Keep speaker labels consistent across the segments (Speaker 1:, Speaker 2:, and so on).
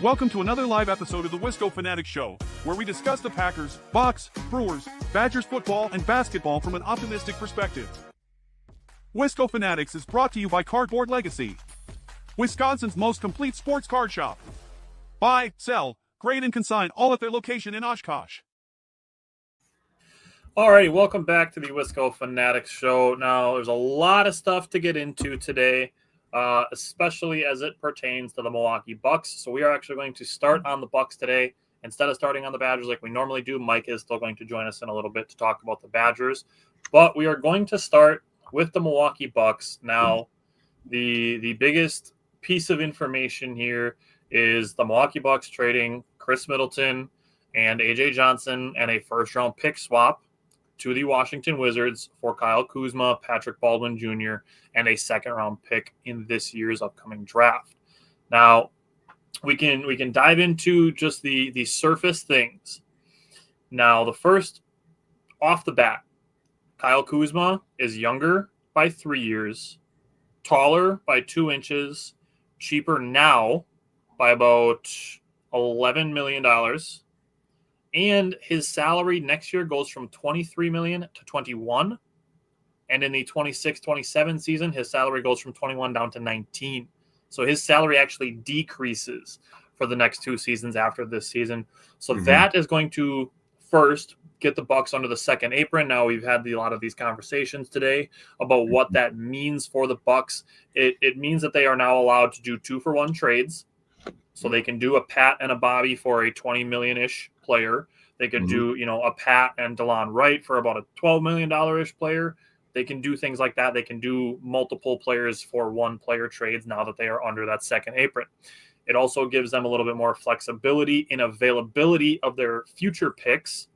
Speaker 1: Welcome to another live episode of the Wisco Fanatics Show, where we discuss the Packers, Bucks, Brewers, Badgers football, and basketball from an optimistic perspective. Wisco Fanatics is brought to you by Cardboard Legacy, Wisconsin's most complete sports card shop. Buy, sell, grade, and consign all at their location in Oshkosh.
Speaker 2: Alrighty, welcome back to the Wisco Fanatics Show. Now, there's a lot of stuff to get into today, especially as it pertains to the Milwaukee Bucks. So we are actually going to start on the Bucks today. Instead of starting on the Badgers like we normally do, Mike is still going to join us in a little bit to talk about the Badgers. But we are going to start with the Milwaukee Bucks. Now, the biggest piece of information here is the Milwaukee Bucks trading Khris Middleton and A.J. Johnson and a first-round pick swap to the Washington Wizards for Kyle Kuzma, Patrick Baldwin Jr., and a second-round pick in this year's upcoming draft. Now, we can dive into just the surface things. Now, the first, off the bat, Kyle Kuzma is younger by 3 years, taller by 2 inches, cheaper now by about $11 million. And his salary next year goes from $23 million to $21. And in the 26-27 season, his salary goes from $21 down to $19. So his salary actually decreases for the next 2 seasons after this season. So that is going to first get the Bucks under the second apron. Now we've had a lot of these conversations today about what that means for the Bucks. It means that they are now allowed to do 2-for-1 trades. So they can do a Pat and a Bobby for a $20 million-ish player. They could do, a Pat and DeLon Wright for about a $12 million-ish player. They can do things like that. They can do multiple players for one-player trades now that they are under that second apron. It also gives them a little bit more flexibility in availability of their future picks,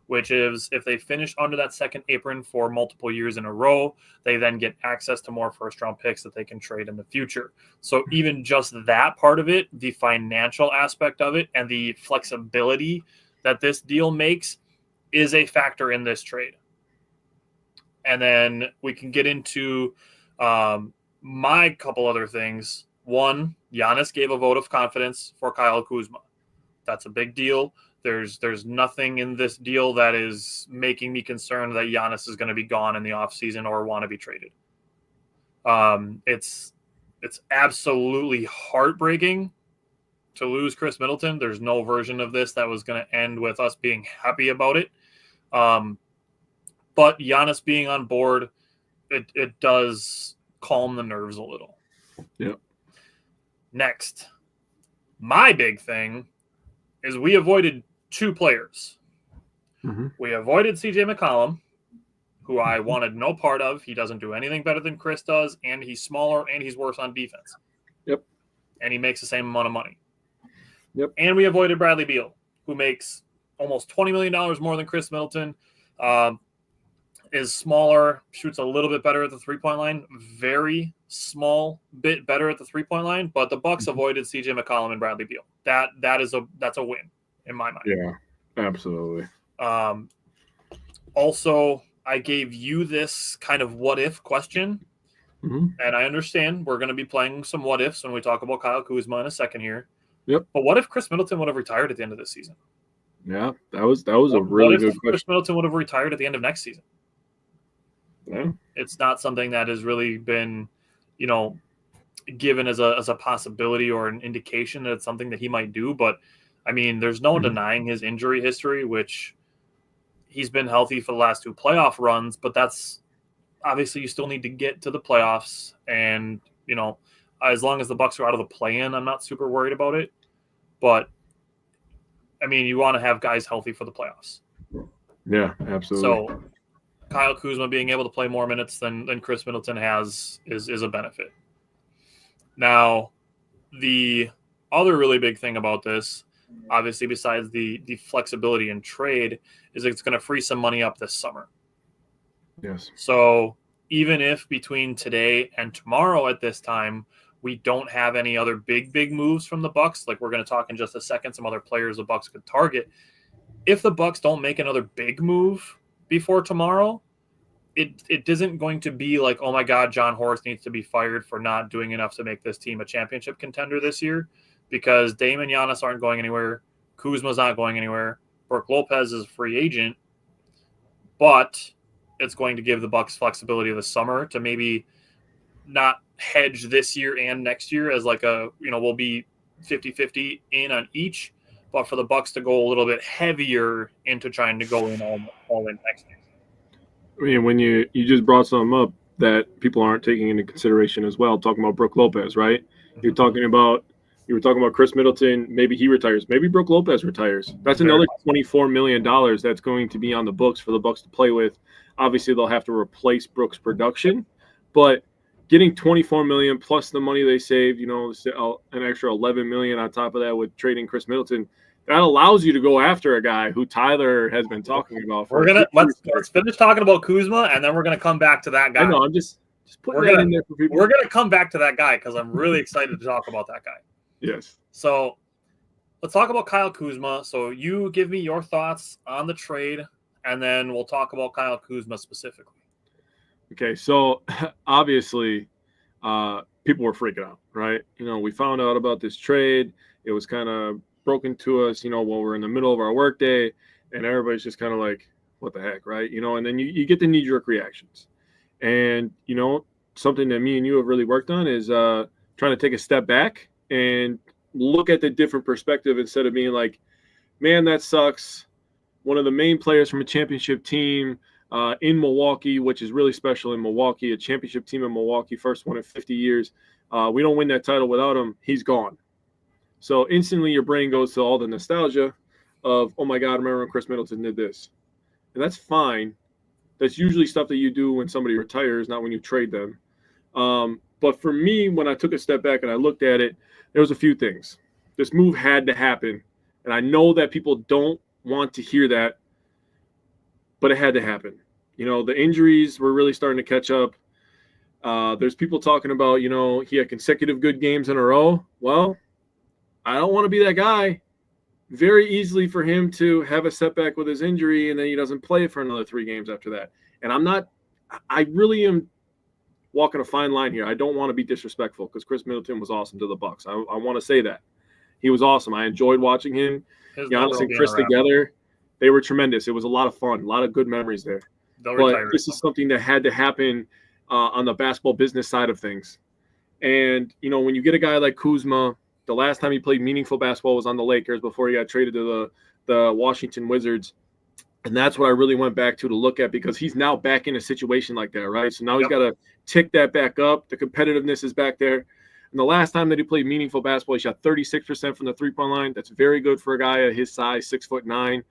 Speaker 2: which is if they finish under that second apron for multiple years in a row, they then get access to more first-round picks that they can trade in the future. So even just that part of it, the financial aspect of it, and the flexibility that this deal makes is a factor in this trade. And then we can get into my couple other things. One, Giannis gave a vote of confidence for Kyle Kuzma. That's a big deal. There's nothing in this deal that is making me concerned that Giannis is going to be gone in the offseason or want to be traded. It's absolutely heartbreaking to lose Khris Middleton. There's no version of this that was going to end with us being happy about it. But Giannis being on board, it does calm the nerves a little.
Speaker 3: Yep.
Speaker 2: Next, my big thing is we avoided 2 players. We avoided CJ McCollum, who I wanted no part of. He doesn't do anything better than Khris does, and he's smaller, and he's worse on defense.
Speaker 3: Yep.
Speaker 2: And he makes the same amount of money.
Speaker 3: Yep.
Speaker 2: And we avoided Bradley Beal, who makes almost $20 million more than Khris Middleton, is smaller, shoots a little bit better at the three-point line, very small bit better at the three-point line, but the Bucks avoided CJ McCollum and Bradley Beal. That's a win in my mind.
Speaker 3: Yeah, absolutely.
Speaker 2: Also, I gave you this kind of what-if question, and I understand we're going to be playing some what-ifs when we talk about Kyle Kuzma in a second here.
Speaker 3: Yep.
Speaker 2: But what if Khris Middleton would have retired at the end of this season?
Speaker 3: Yeah, that was a really good question.
Speaker 2: Khris Middleton would have retired at the end of next season.
Speaker 3: Yeah.
Speaker 2: It's not something that has really been, given as a possibility or an indication that it's something that he might do. But, I mean, there's no denying his injury history, which he's been healthy for the last 2 playoff runs. But that's obviously you still need to get to the playoffs. And, as long as the Bucks are out of the play-in, I'm not super worried about it. But, I mean, you want to have guys healthy for the playoffs.
Speaker 3: Yeah, absolutely.
Speaker 2: So Kyle Kuzma being able to play more minutes than Khris Middleton has is a benefit. Now, the other really big thing about this, obviously besides the flexibility in trade, is it's going to free some money up this summer.
Speaker 3: Yes.
Speaker 2: So even if between today and tomorrow at this time, we don't have any other big moves from the Bucks, like we're going to talk in just a second, some other players the Bucks could target. If the Bucks don't make another big move before tomorrow, it isn't going to be like, oh my God, John Horst needs to be fired for not doing enough to make this team a championship contender this year. because Dame and Giannis aren't going anywhere. Kuzma's not going anywhere. Brook Lopez is a free agent, but it's going to give the Bucks flexibility this summer to maybe not hedge this year and next year as like we'll be 50-50 in on each, but for the Bucks to go a little bit heavier into trying to go in all in next year.
Speaker 3: I mean, when you just brought something up that people aren't taking into consideration as well, talking about Brook Lopez, right?
Speaker 2: Mm-hmm.
Speaker 3: You were talking about Khris Middleton. Maybe he retires. Maybe Brook Lopez retires. That's another $24 million that's going to be on the books for the Bucks to play with. Obviously, they'll have to replace Brook's production, but getting $24 million plus the money they saved, an extra $11 million on top of that with trading Khris Middleton, that allows you to go after a guy who Tyler has been talking about.
Speaker 2: Let's finish talking about Kuzma, and then we're gonna come back to that guy.
Speaker 3: I know. I'm just putting that in there for people.
Speaker 2: We're gonna come back to that guy because I'm really excited to talk about that guy.
Speaker 3: Yes.
Speaker 2: So let's talk about Kyle Kuzma. So you give me your thoughts on the trade, and then we'll talk about Kyle Kuzma specifically.
Speaker 3: Okay, so obviously people were freaking out, right? We found out about this trade. It was kind of broken to us, while we're in the middle of our workday, and everybody's just kind of like, what the heck, right? And then you get the knee-jerk reactions. And, something that me and you have really worked on is trying to take a step back and look at the different perspective instead of being like, man, that sucks. One of the main players from a championship team in Milwaukee, which is really special in Milwaukee, a championship team in Milwaukee, first one in 50 years. We don't win that title without him. He's gone. So instantly your brain goes to all the nostalgia of, oh my God, remember when Khris Middleton did this? And that's fine. That's usually stuff that you do when somebody retires, not when you trade them. But for me, when I took a step back and I looked at it, there was a few things. This move had to happen. And I know that people don't want to hear that, but it had to happen. The injuries were really starting to catch up. There's people talking about, he had consecutive good games in a row. Well, I don't want to be that guy. Very easily for him to have a setback with his injury and then he doesn't play for another 3 games after that. And I really am walking a fine line here. I don't want to be disrespectful because Khris Middleton was awesome to the Bucks. I want to say that. He was awesome. I enjoyed watching him. Giannis and Khris together, they were tremendous. It was a lot of fun, a lot of good memories there. But this is something that had to happen on the basketball business side of things. And, when you get a guy like Kuzma, the last time he played meaningful basketball was on the Lakers before he got traded to the Washington Wizards. And that's what I really went back to look at because he's now back in a situation like that, right? So now he's got to tick that back up. The competitiveness is back there. And the last time that he played meaningful basketball, he shot 36% from the three-point line. That's very good for a guy at his size, 6'9".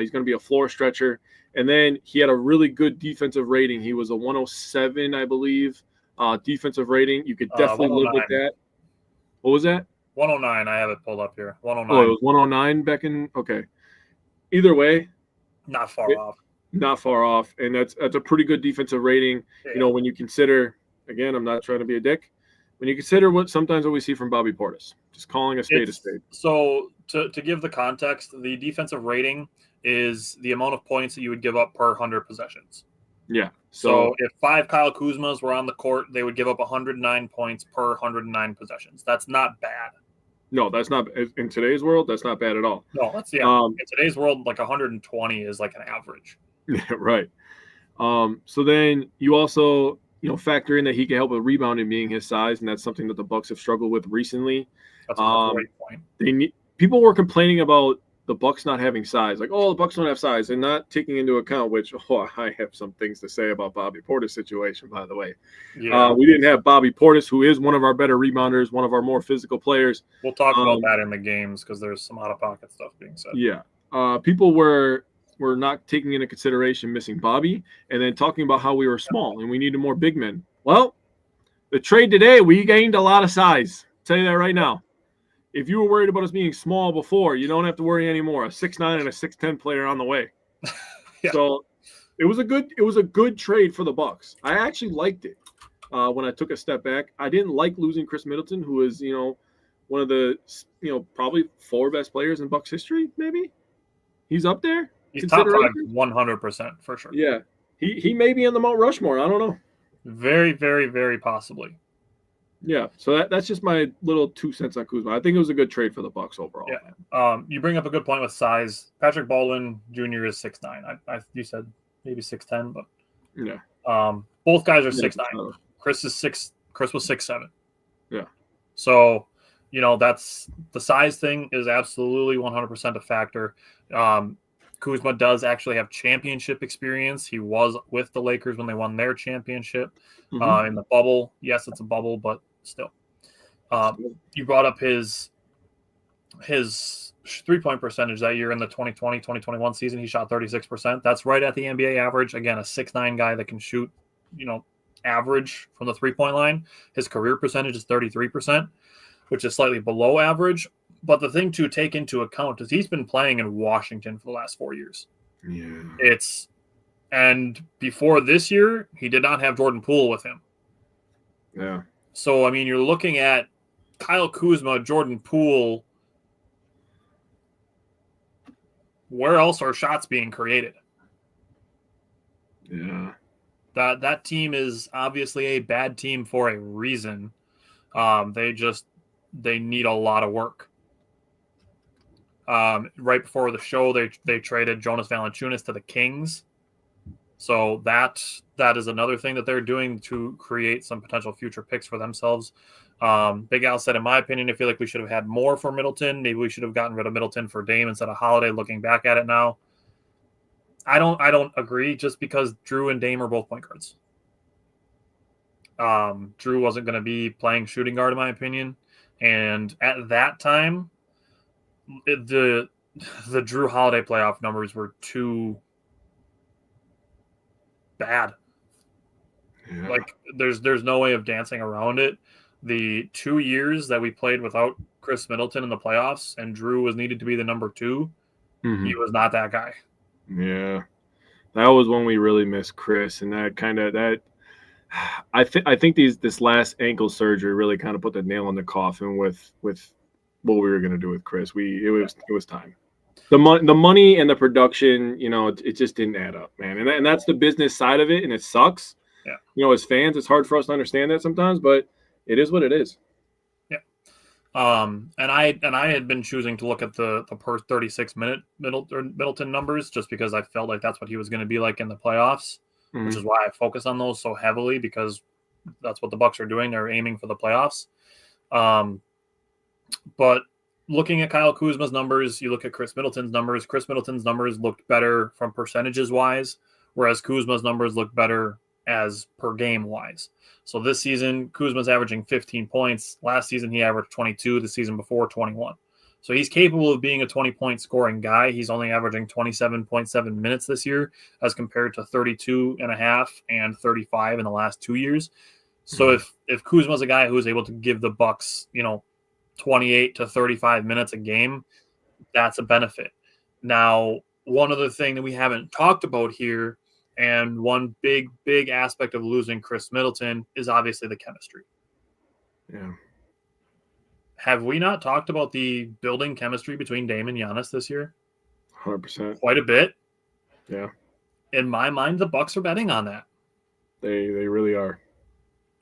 Speaker 3: He's going to be a floor stretcher. And then he had a really good defensive rating. He was a 107, I believe, defensive rating. You could definitely live with that. What was that?
Speaker 2: 109. I have it pulled up here. 109.
Speaker 3: Oh, it was 109 back in. Okay. Either way,
Speaker 2: not far off.
Speaker 3: Not far off, and that's a pretty good defensive rating. Yeah. When you consider, again, I'm not trying to be a dick. When you consider what we see from Bobby Portis, just calling a spade a spade.
Speaker 2: So to give the context, the defensive rating is the amount of points that you would give up per 100 possessions.
Speaker 3: Yeah.
Speaker 2: So if 5 Kyle Kuzmas were on the court, they would give up 109 points per 109 possessions. That's not bad.
Speaker 3: No, that's not in today's world. That's not bad at all.
Speaker 2: No, that's in today's world, like 120 is like an average.
Speaker 3: Yeah, right. So then you also factor in that he can help with rebounding, being his size, and that's something that the Bucks have struggled with recently.
Speaker 2: That's a great point.
Speaker 3: People were complaining about the Bucks not having size, like, oh, the Bucks don't have size, and not taking into account, which, I have some things to say about Bobby Portis' situation, by the way. Yeah. We didn't have Bobby Portis, who is one of our better rebounders, one of our more physical players.
Speaker 2: We'll talk about that in the games because there's some out-of-pocket stuff being said.
Speaker 3: Yeah. People were not taking into consideration missing Bobby and then talking about how we were small and we needed more big men. Well, the trade today, we gained a lot of size. I'll tell you that right now. If you were worried about us being small before, you don't have to worry anymore. A 6'9" and a 6'10" player on the way. Yeah. So it was a good trade for the Bucks. I actually liked it when I took a step back. I didn't like losing Khris Middleton, who is one of the probably 4 best players in Bucks history. Maybe he's up there.
Speaker 2: He's top 5, 100% for sure.
Speaker 3: Yeah, he may be in the Mount Rushmore. I don't know.
Speaker 2: Very, very, very possibly.
Speaker 3: Yeah, so that's just my little 2 cents on Kuzma. I think it was a good trade for the Bucks overall.
Speaker 2: Yeah. You bring up a good point with size. Patrick Baldwin Jr. is 6'9". You said maybe 6'10", but
Speaker 3: Yeah.
Speaker 2: Both guys are 6'9". Khris was 6'7".
Speaker 3: Yeah.
Speaker 2: So, that's the size thing is absolutely 100% a factor. Kuzma does actually have championship experience. He was with the Lakers when they won their championship in the bubble. Yes, it's a bubble, but still. You brought up his 3-point percentage that year in the 2020-2021 season. He shot 36%. That's right at the NBA average. Again, a 6'9" guy that can shoot, average from the 3-point line. His career percentage is 33%, which is slightly below average. But the thing to take into account is he's been playing in Washington for the last 4 years.
Speaker 3: Yeah.
Speaker 2: And before this year, he did not have Jordan Poole with him.
Speaker 3: Yeah.
Speaker 2: So, you're looking at Kyle Kuzma, Jordan Poole. Where else are shots being created?
Speaker 3: Yeah.
Speaker 2: That team is obviously a bad team for a reason. They need a lot of work. Right before the show, they traded Jonas Valanciunas to the Kings. So that is another thing that they're doing to create some potential future picks for themselves. Big Al said, in my opinion, I feel like we should have had more for Middleton. Maybe we should have gotten rid of Middleton for Dame instead of Holiday, looking back at it now. I don't agree, just because Drew and Dame are both point guards. Drew wasn't going to be playing shooting guard, in my opinion. And at that time, the Drew Holiday playoff numbers were too bad.
Speaker 3: Yeah.
Speaker 2: Like, there's no way of dancing around it. The 2 years that we played without Khris Middleton in the playoffs and Drew was needed to be the number 2, he was not that guy.
Speaker 3: Yeah. That was when we really missed Khris, and I think this last ankle surgery really kind of put the nail in the coffin with what we were going to do with Khris. It was time. The money and the production, it just didn't add up, man. And that's the business side of it, and it sucks.
Speaker 2: Yeah.
Speaker 3: As fans, it's hard for us to understand that sometimes, but it is what it is.
Speaker 2: Yeah. And I had been choosing to look at the per 36-minute Middleton numbers, just because I felt like that's what he was going to be like in the playoffs, which is why I focus on those so heavily, because that's what the Bucks are doing. They're aiming for the playoffs. But looking at Kyle Kuzma's numbers, you look at Khris Middleton's numbers. Khris Middleton's numbers looked better from percentages wise, whereas Kuzma's numbers look better as per game wise. So this season, Kuzma's averaging 15 points. Last season, he averaged 22. The season before, 21. So he's capable of being a 20-point scoring guy. He's only averaging 27.7 minutes this year as compared to 32.5 and 35 in the last 2 years. So if Kuzma's a guy who is able to give the Bucks, 28 to 35 minutes a game, that's a benefit. Now, one other thing that we haven't talked about here, and one big aspect of losing Khris Middleton, is obviously the chemistry.
Speaker 3: Yeah.
Speaker 2: Have we not talked about the building chemistry between Dame and Giannis this year?
Speaker 3: 100%.
Speaker 2: Quite a bit.
Speaker 3: Yeah.
Speaker 2: In my mind, the Bucks are betting on that.
Speaker 3: They really are.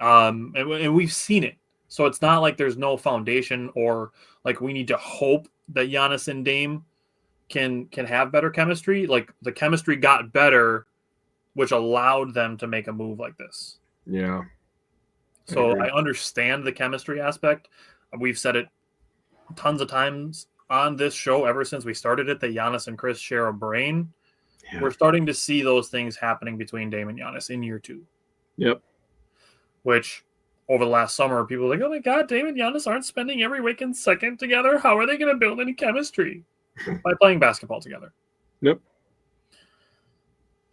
Speaker 2: And we've seen it. So it's not like there's no foundation, or like we need to hope that Giannis and Dame can have better chemistry. Like, the chemistry got better, which allowed them to make a move like this.
Speaker 3: Yeah.
Speaker 2: So I understand the chemistry aspect. We've said it tons of times on this show ever since we started it, that Giannis and Khris share a brain. Yeah. We're starting to see those things happening between Dame and Giannis in year 2.
Speaker 3: Yep.
Speaker 2: Which, over the last summer, people were like, oh my God, Dame and Giannis aren't spending every weekend second together. How are they going to build any chemistry? By playing basketball together.
Speaker 3: Yep.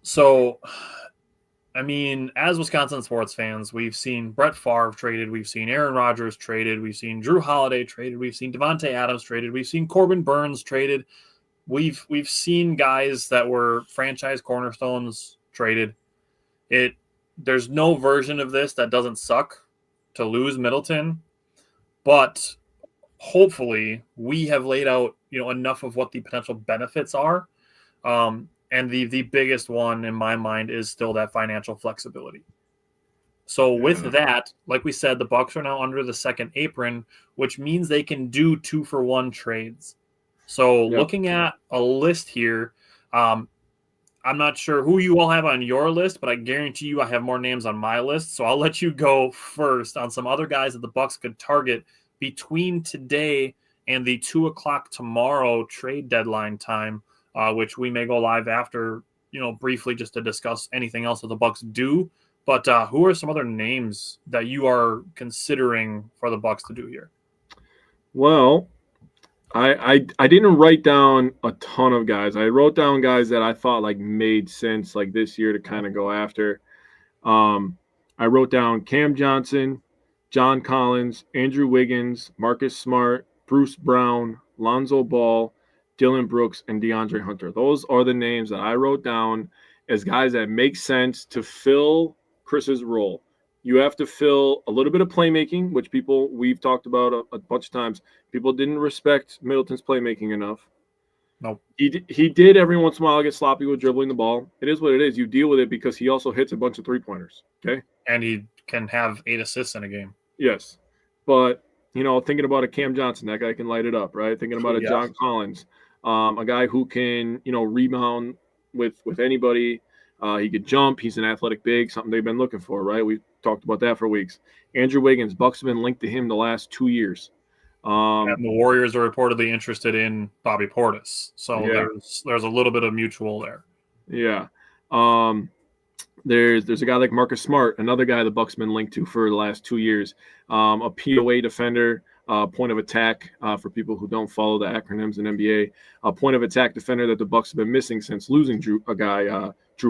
Speaker 2: So, as Wisconsin sports fans, we've seen Brett Favre traded. We've seen Aaron Rodgers traded. We've seen Drew Holiday traded. We've seen Devontae Adams traded. We've seen Corbin Burns traded. We've seen guys that were franchise cornerstones traded. There's no version of this that doesn't suck to lose Middleton, but hopefully we have laid out, enough of what the potential benefits are. And the biggest one in my mind is still that financial flexibility. So with that, like we said, the Bucks are now under the second apron, which means they can do 2-for-1 trades. So looking at a list here, I'm not sure who you all have on your list, but I guarantee you I have more names on my list. So I'll let you go first on some other guys that the Bucks could target between today and the 2:00 tomorrow trade deadline time, which we may go live after, briefly just to discuss anything else that the Bucks do. But who are some other names that you are considering for the Bucks to do here?
Speaker 3: Well, I didn't write down a ton of guys. I wrote down guys that I thought like made sense like this year to kind of go after. I wrote down Cam Johnson, John Collins, Andrew Wiggins, Marcus Smart, Bruce Brown, Lonzo Ball, Dylan Brooks, and DeAndre Hunter. Those are the names that I wrote down as guys that make sense to fill Chris's role. You have to fill a little bit of playmaking, which we've talked about a bunch of times. People didn't respect Middleton's playmaking enough.
Speaker 2: Nope.
Speaker 3: He did every once in a while get sloppy with dribbling the ball. It is what it is. You deal with it because he also hits a bunch of three-pointers. Okay.
Speaker 2: And he can have 8 assists in a game.
Speaker 3: Yes. But, thinking about a Cam Johnson, that guy can light it up, right? Thinking about a John Collins, a guy who can, rebound with anybody. He could jump. He's an athletic big, something they've been looking for, right? We've talked about that for weeks. Andrew Wiggins, Bucks have been linked to him the last 2 years.
Speaker 2: And the Warriors are reportedly interested in Bobby Portis. So there's a little bit of mutual there.
Speaker 3: Yeah. There's a guy like Marcus Smart, another guy the Bucks have been linked to for the last 2 years. A POA defender, point of attack for people who don't follow the acronyms in NBA. A point of attack defender that the Bucks have been missing since losing Drew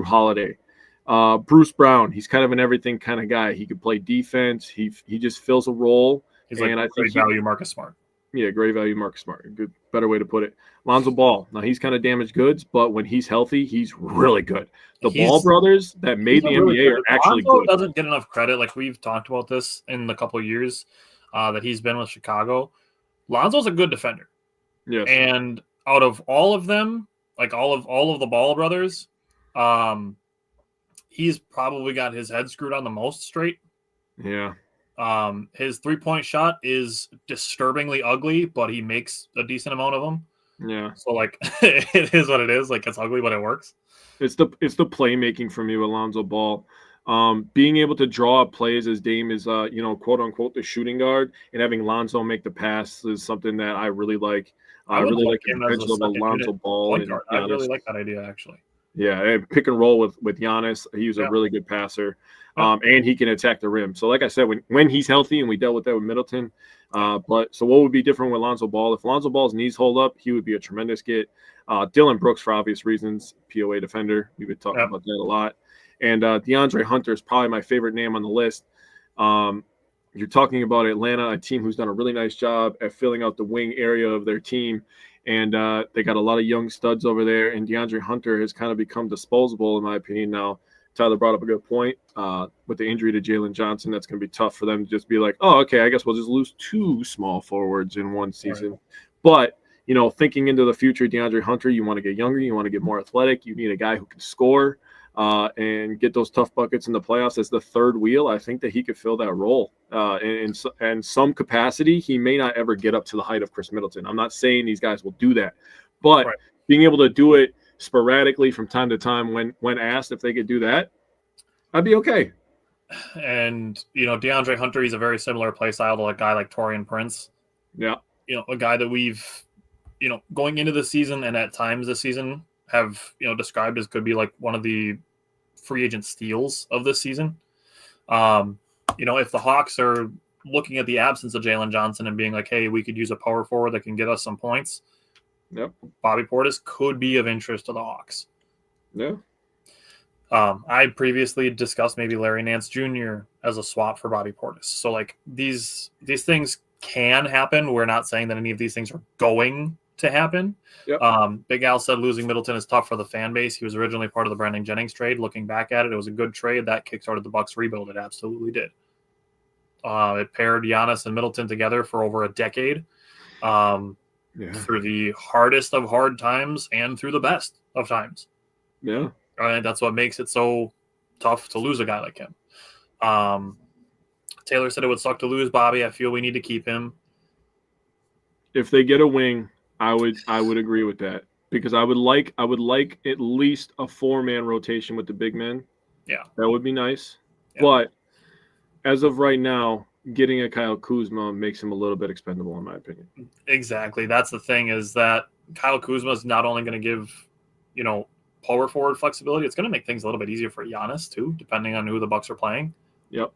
Speaker 3: Holiday. Bruce Brown, he's kind of an everything kind of guy. He could play defense. He just fills a role.
Speaker 2: He's like great value Marcus Smart.
Speaker 3: Yeah, great value Marcus Smart. Good, better way to put it. Lonzo Ball. Now he's kind of damaged goods, but when he's healthy, he's really good. The Ball brothers that made the NBA are actually
Speaker 2: Lonzo
Speaker 3: good.
Speaker 2: Doesn't get enough credit. Like we've talked about this in the couple of years that he's been with Chicago. Lonzo's a good defender.
Speaker 3: Yes.
Speaker 2: And out of all of them, like all of the Ball brothers, he's probably got his head screwed on the most straight.
Speaker 3: Yeah.
Speaker 2: His 3-point shot is disturbingly ugly, but he makes a decent amount of them.
Speaker 3: Yeah.
Speaker 2: So like it is what it is. Like it's ugly, but it works.
Speaker 3: It's the playmaking for me with Lonzo Ball. Being able to draw up plays as Dame is quote unquote the shooting guard, and having Lonzo make the pass is something that I really like. I really like the potential of a Lonzo Ball.
Speaker 2: I really like that idea actually.
Speaker 3: Yeah, and pick and roll with Giannis. He's a really good passer, and he can attack the rim. So, like I said, when he's healthy, and we dealt with that with Middleton. But what would be different with Lonzo Ball? If Lonzo Ball's knees hold up, he would be a tremendous get. Dylan Brooks, for obvious reasons, POA defender. We've been talking about that a lot. And DeAndre Hunter is probably my favorite name on the list. You're talking about Atlanta, a team who's done a really nice job at filling out the wing area of their team. And they got a lot of young studs over there. And DeAndre Hunter has kind of become disposable, in my opinion, now. Tyler brought up a good point. With the injury to Jalen Johnson, that's going to be tough for them to just be like, oh, okay, I guess we'll just lose 2 small forwards in one season. Right. But, thinking into the future, DeAndre Hunter, you want to get younger. You want to get more athletic. You need a guy who can score and get those tough buckets in the playoffs as the third wheel. I think that he could fill that role. In some capacity, he may not ever get up to the height of Khris Middleton. I'm not saying these guys will do that. But being able to do it sporadically from time to time when asked if they could do that, I'd be okay.
Speaker 2: And, DeAndre Hunter, he's a very similar play style to a guy like Taurean Prince.
Speaker 3: Yeah.
Speaker 2: A guy that we've, going into the season and at times this season have, described as could be like one of the free agent steals of this season. If the Hawks are looking at the absence of Jalen Johnson and being like, hey, we could use a power forward that can get us some points.
Speaker 3: Yep.
Speaker 2: Bobby Portis could be of interest to the Hawks.
Speaker 3: Yeah.
Speaker 2: I previously discussed maybe Larry Nance Jr. as a swap for Bobby Portis. So like these things can happen. We're not saying that any of these things are going to happen. Yep. Big Al said losing Middleton is tough for the fan base. He was originally part of the Brandon Jennings trade. Looking back at it, it was a good trade that kickstarted the Bucks rebuild. It absolutely did. It paired Giannis and Middleton together for over a decade. Through the hardest of hard times and through the best of times.
Speaker 3: Yeah.
Speaker 2: And that's what makes it so tough to lose a guy like him. Taylor said it would suck to lose Bobby. I feel we need to keep him.
Speaker 3: If they get a wing, I would agree with that, because I would like at least a 4-man rotation with the big men.
Speaker 2: Yeah,
Speaker 3: that would be nice.
Speaker 2: Yeah.
Speaker 3: But as of right now, getting a Kyle Kuzma makes him a little bit expendable, in my opinion.
Speaker 2: Exactly. That's the thing, is that Kyle Kuzma is not only going to give, power forward flexibility, it's going to make things a little bit easier for Giannis too, depending on who the Bucks are playing.
Speaker 3: Yep.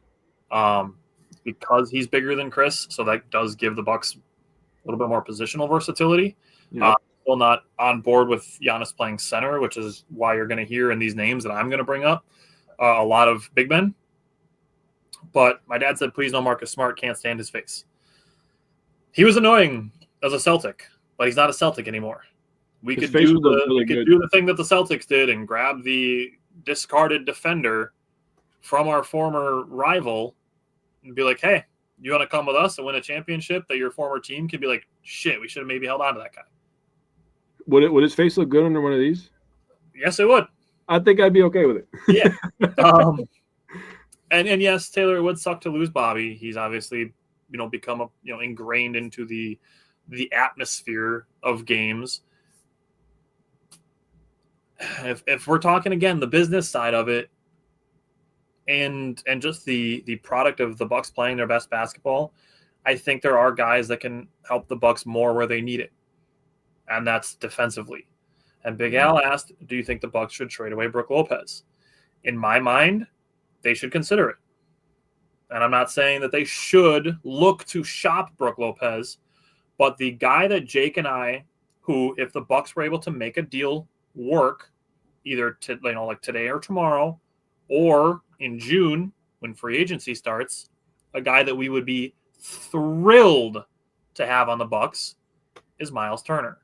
Speaker 2: Because he's bigger than Khris, so that does give the Bucks a little bit more positional versatility.
Speaker 3: Yep.
Speaker 2: Still not on board with Giannis playing center, which is why you're going to hear in these names that I'm going to bring up a lot of big men. But my dad said, please no Marcus Smart, can't stand his face. He was annoying as a Celtic, but he's not a Celtic anymore. We could do the thing that the Celtics did and grab the discarded defender from our former rival and be like, hey, you want to come with us and win a championship that your former team could be like, shit, we should have maybe held on to that guy.
Speaker 3: Would his face look good under one of these?
Speaker 2: Yes, it would.
Speaker 3: I think I'd be okay with it.
Speaker 2: Yeah. And yes, Taylor, it would suck to lose Bobby. He's obviously, become ingrained into the atmosphere of games. If we're talking again the business side of it, and just the product of the Bucks playing their best basketball, I think there are guys that can help the Bucks more where they need it, and that's defensively. And Big Al asked, do you think the Bucks should trade away Brook Lopez? In my mind, they should consider it. And I'm not saying that they should look to shop Brook Lopez, but the guy that Jake and I, who, if the Bucks were able to make a deal work, either like today or tomorrow, or in June when free agency starts, a guy that we would be thrilled to have on the Bucks is Miles Turner.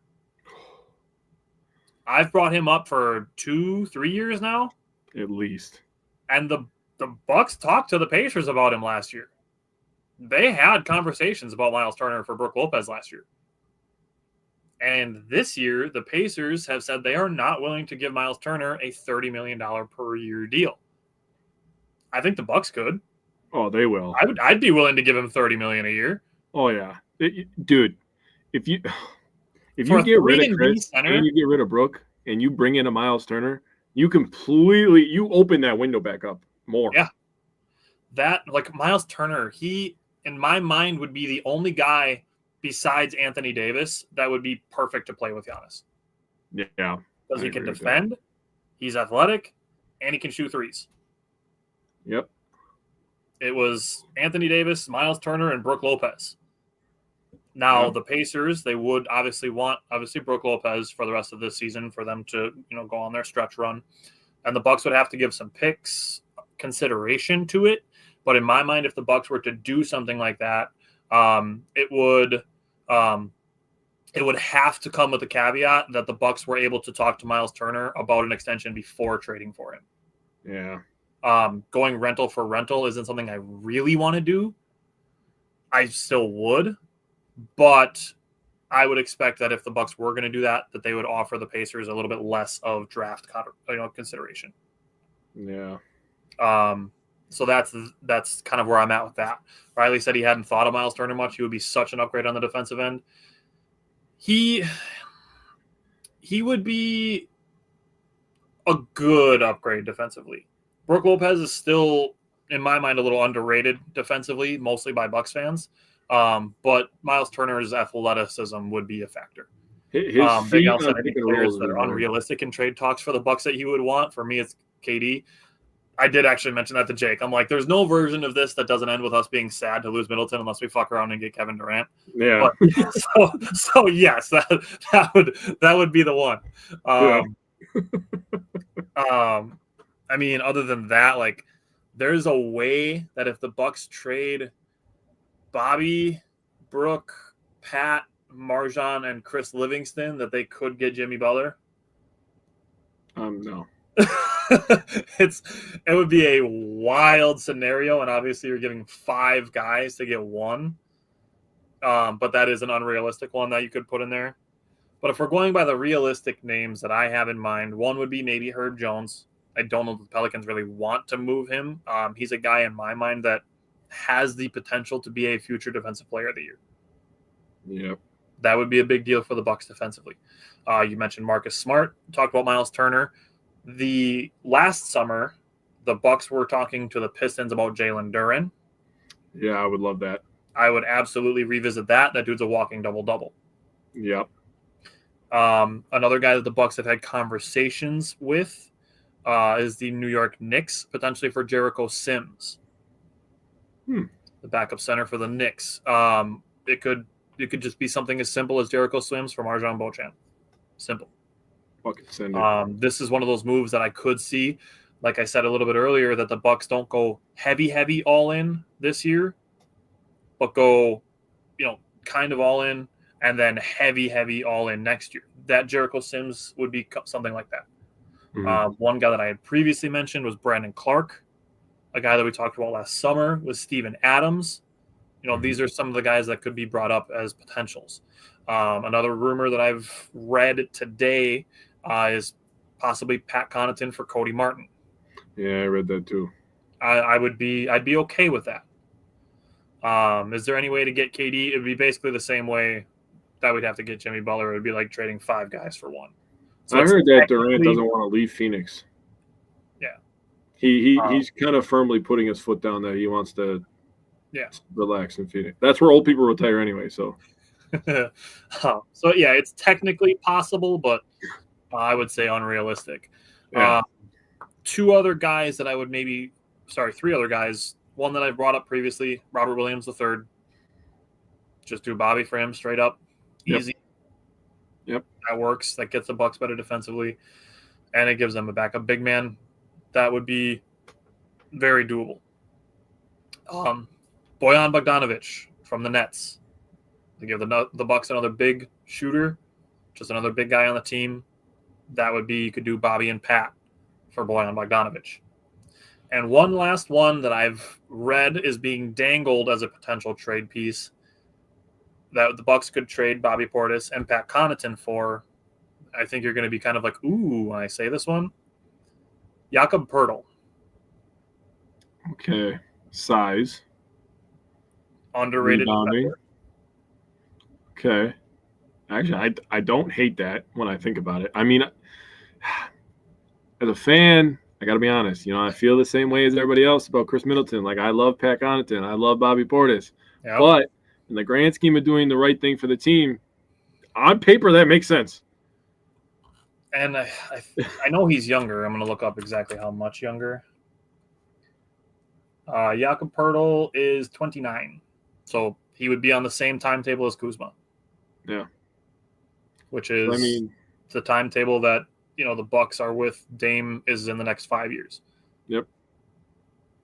Speaker 2: I've brought him up for 2-3 years now,
Speaker 3: at least.
Speaker 2: And the Bucks talked to the Pacers about him last year. They had conversations about Miles Turner for Brook Lopez last year. And this year, the Pacers have said they are not willing to give Miles Turner a $30 million per year deal. I think the Bucks could.
Speaker 3: Oh, they will.
Speaker 2: I'd be willing to give him $30 million a year.
Speaker 3: Oh yeah, dude. If you get rid of Khris and you get rid of Brook and you bring in a Miles Turner, you open that window back up more.
Speaker 2: Yeah. That, like, Miles Turner, he, in my mind, would be the only guy besides Anthony Davis that would be perfect to play with Giannis.
Speaker 3: Yeah.
Speaker 2: Because he can defend, he's athletic, and he can shoot threes.
Speaker 3: Yep.
Speaker 2: It was Anthony Davis, Miles Turner, and Brook Lopez. Now, the Pacers, they would obviously want Brook Lopez for the rest of this season for them to, go on their stretch run. And the Bucks would have to give some picks consideration to it. But in my mind, if the Bucks were to do something like that, it would have to come with the caveat that the Bucks were able to talk to Miles Turner about an extension before trading for him.
Speaker 3: Yeah.
Speaker 2: Going rental for rental isn't something I really want to do. I still would, but I would expect that if the Bucks were going to do that they would offer the Pacers a little bit less of draft consideration.
Speaker 3: Yeah.
Speaker 2: So that's kind of where I'm at with that. Riley said he hadn't thought of Miles Turner much. He would be such an upgrade on the defensive end. He would be a good upgrade defensively. Brook Lopez is still, in my mind, a little underrated defensively, mostly by Bucks fans. But Miles Turner's athleticism would be a factor.
Speaker 3: Big
Speaker 2: Al said any players that are unrealistic in trade talks for the Bucks that he would want. For me, it's KD. I did actually mention that to Jake. I'm like, there's no version of this that doesn't end with us being sad to lose Middleton unless we fuck around and get Kevin Durant.
Speaker 3: Yeah.
Speaker 2: But, so yes, that would be the one. I mean, other than that, like, there's a way that if the Bucks trade Bobby, Brook, Pat, Marjan, and Chris Livingston, that they could get Jimmy Butler.
Speaker 3: No.
Speaker 2: It would be a wild scenario, and obviously you're giving 5 guys to get one. But that is an unrealistic one that you could put in there. But if we're going by the realistic names that I have in mind, one would be maybe Herb Jones. I don't know if the Pelicans really want to move him. He's a guy in my mind that has the potential to be a future defensive player of the year.
Speaker 3: Yep.
Speaker 2: That would be a big deal for the Bucks defensively. You mentioned Marcus Smart. Talked about Miles Turner. The last summer, the Bucks were talking to the Pistons about Jalen Duren.
Speaker 3: Yeah, I would love that.
Speaker 2: I would absolutely revisit that. That dude's a walking double-double.
Speaker 3: Yep.
Speaker 2: Another guy that the Bucks have had conversations with is the New York Knicks, potentially for Jericho Sims, the backup center for the Knicks. It could just be something as simple as Jericho Sims from Arjan Beauchamp. Simple.
Speaker 3: Fucking send it.
Speaker 2: This is one of those moves that I could see, like I said a little bit earlier, that the Bucks don't go heavy all in this year, but go, kind of all in, and then heavy all in next year. That Jericho Sims would be something like that.
Speaker 3: Mhm.
Speaker 2: One guy that I had previously mentioned was Brandon Clark. A guy that we talked about last summer was Steven Adams. These are some of the guys that could be brought up as potentials. Another rumor that I've read today is possibly Pat Connaughton for Cody Martin.
Speaker 3: Yeah, I read that too.
Speaker 2: I'd be okay with that. Is there any way to get KD? It would be basically the same way that we'd have to get Jimmy Butler. It would be like trading 5 guys for 1. So
Speaker 3: I heard that Durant doesn't want to leave Phoenix.
Speaker 2: Yeah.
Speaker 3: He's kind of firmly putting his foot down that he wants to relax in Phoenix. That's where old people retire anyway, so.
Speaker 2: So, yeah, it's technically possible, but I would say unrealistic.
Speaker 3: Yeah.
Speaker 2: 2 other guys that I would 3 other guys. One that I brought up previously, Robert Williams III. Just do Bobby for him straight up. Easy.
Speaker 3: Yep.
Speaker 2: That works. That gets the Bucks better defensively, and it gives them a backup big man. That would be very doable. Bojan Bogdanovic from the Nets. They give the Bucks another big shooter, just another big guy on the team. That would be, you could do Bobby and Pat for Bojan Bogdanovic. And one last one that I've read is being dangled as a potential trade piece that the Bucks could trade Bobby Portis and Pat Connaughton for. I think you're going to be kind of like, ooh, when I say this one. Jakob Poeltl.
Speaker 3: Okay. Size.
Speaker 2: Underrated.
Speaker 3: Rebounding. Okay. Actually, I don't hate that when I think about it. I mean, as a fan, I got to be honest. I feel the same way as everybody else about Khris Middleton. Like, I love Pat Connaughton. I love Bobby Portis.
Speaker 2: Yep.
Speaker 3: But in the grand scheme of doing the right thing for the team, on paper, that makes sense.
Speaker 2: And I know he's younger. I'm going to look up exactly how much younger. Jakob Poeltl is 29. So he would be on the same timetable as Kuzma.
Speaker 3: Yeah.
Speaker 2: Which is the timetable that, the Bucks are with Dame is in the next 5 years.
Speaker 3: Yep.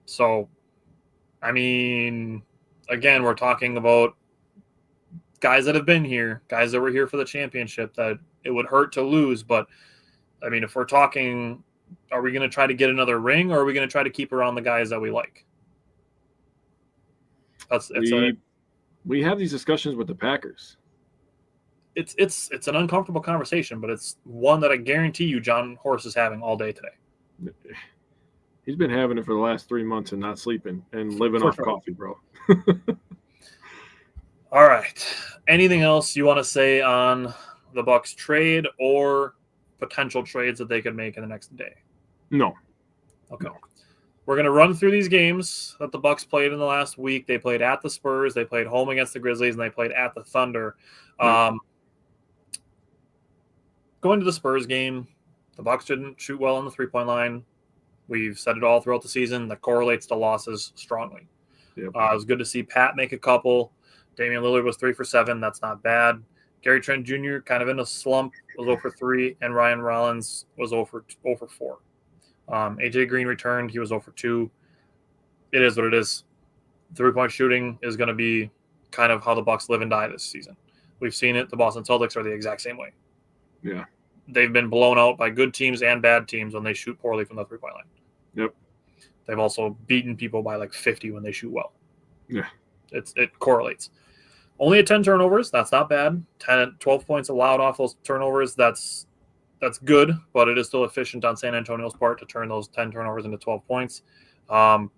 Speaker 2: So, again, we're talking about guys that have been here, guys that were here for the championship that it would hurt to lose. But, if we're talking, are we going to try to get another ring, or are we going to try to keep around the guys that we like?
Speaker 3: We have these discussions with the Packers.
Speaker 2: It's an uncomfortable conversation, but it's one that I guarantee you John Horst is having all day today.
Speaker 3: He's been having it for the last 3 months and not sleeping and living off coffee, bro.
Speaker 2: All right. Anything else you want to say on the Bucks trade or potential trades that they could make in the next day?
Speaker 3: No.
Speaker 2: Okay. We're going to run through these games that the Bucks played in the last week. They played at the Spurs, they played home against the Grizzlies, and they played at the Thunder. Going to the Spurs game, the Bucks didn't shoot well on the three-point line. We've said it all throughout the season. That correlates to losses strongly.
Speaker 3: Yep.
Speaker 2: It was good to see Pat make a couple. Damian Lillard was 3 for 7. That's not bad. Gary Trent Jr. kind of in a slump, was 0 for 3, and Ryan Rollins was 0 for 4. AJ Green returned. He was 0 for 2. It is what it is. Three-point shooting is going to be kind of how the Bucks live and die this season. We've seen it. The Boston Celtics are the exact same way.
Speaker 3: Yeah.
Speaker 2: They've been blown out by good teams and bad teams when they shoot poorly from the three-point line.
Speaker 3: Yep.
Speaker 2: They've also beaten people by like 50 when they shoot well.
Speaker 3: Yeah.
Speaker 2: It correlates. Only at 10 turnovers. That's not bad. 12 points allowed off those turnovers. That's That's good, but it is still efficient on San Antonio's part to turn those 10 turnovers into 12 points. I'm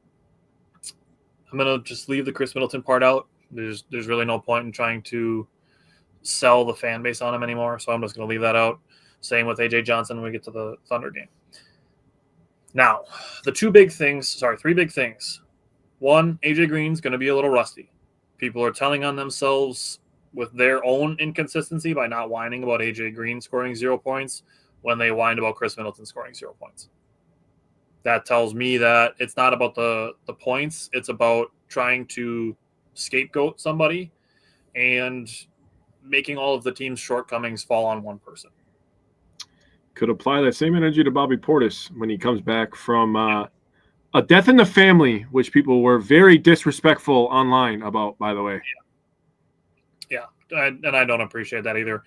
Speaker 2: going to just leave the Khris Middleton part out. There's really no point in trying to sell the fan base on him anymore, so I'm just going to leave that out. Same with A.J. Johnson when we get to the Thunder game. Now, three big things. One, A.J. Green's going to be a little rusty. People are telling on themselves with their own inconsistency by not whining about A.J. Green scoring 0 points when they whined about Khris Middleton scoring 0 points. That tells me that it's not about the points. It's about trying to scapegoat somebody and making all of the team's shortcomings fall on one person.
Speaker 3: Could apply that same energy to Bobby Portis when he comes back from a death in the family, which people were very disrespectful online about, by the way.
Speaker 2: Yeah, and I don't appreciate that either.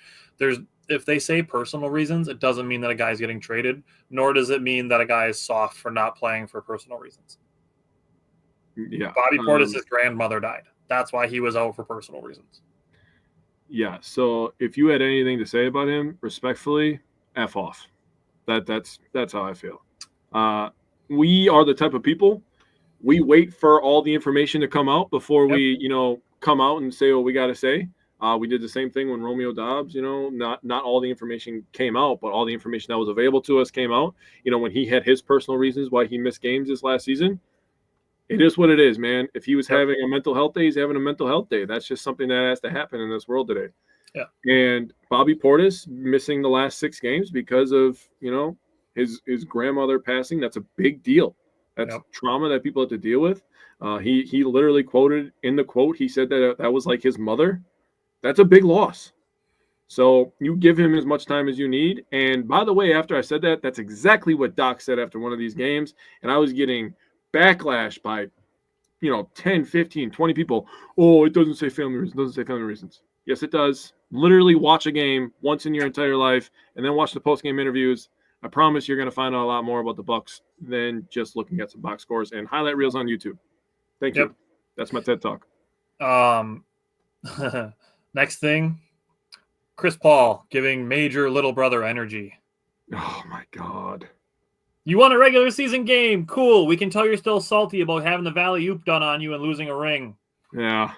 Speaker 2: If they say personal reasons, it doesn't mean that a guy's getting traded, nor does it mean that a guy is soft for not playing for personal reasons.
Speaker 3: Yeah,
Speaker 2: Bobby Portis' grandmother died. That's why he was out for personal reasons.
Speaker 3: Yeah, so if you had anything to say about him, respectfully, F off. That's how I feel. We are the type of people, we wait for all the information to come out before we, come out and say what we got to say. We did the same thing when Romeo Dobbs, not all the information came out, but all the information that was available to us came out. When he had his personal reasons why he missed games this last season. It is what it is, man. If he was having a mental health day, he's having a mental health day. That's just something that has to happen in this world today.
Speaker 2: Yeah.
Speaker 3: And Bobby Portis missing the last 6 games because of, his grandmother passing. That's a big deal. That's trauma that people have to deal with. He literally quoted in the quote, he said that was like his mother. That's a big loss. So you give him as much time as you need. And by the way, after I said that, that's exactly what Doc said after one of these games. And I was getting backlash by, 10, 15, 20 people. Oh, it doesn't say family reasons. It doesn't say family reasons. Yes, it does. Literally watch a game once in your entire life and then watch the post-game interviews. I promise you're going to find out a lot more about the Bucks than just looking at some box scores and highlight reels on YouTube. Thank you. That's my TED Talk.
Speaker 2: Next thing, Chris Paul giving major little brother energy.
Speaker 3: Oh, my God.
Speaker 2: You won a regular season game. Cool. We can tell you're still salty about having the Valley Oop done on you and losing a ring.
Speaker 3: Yeah.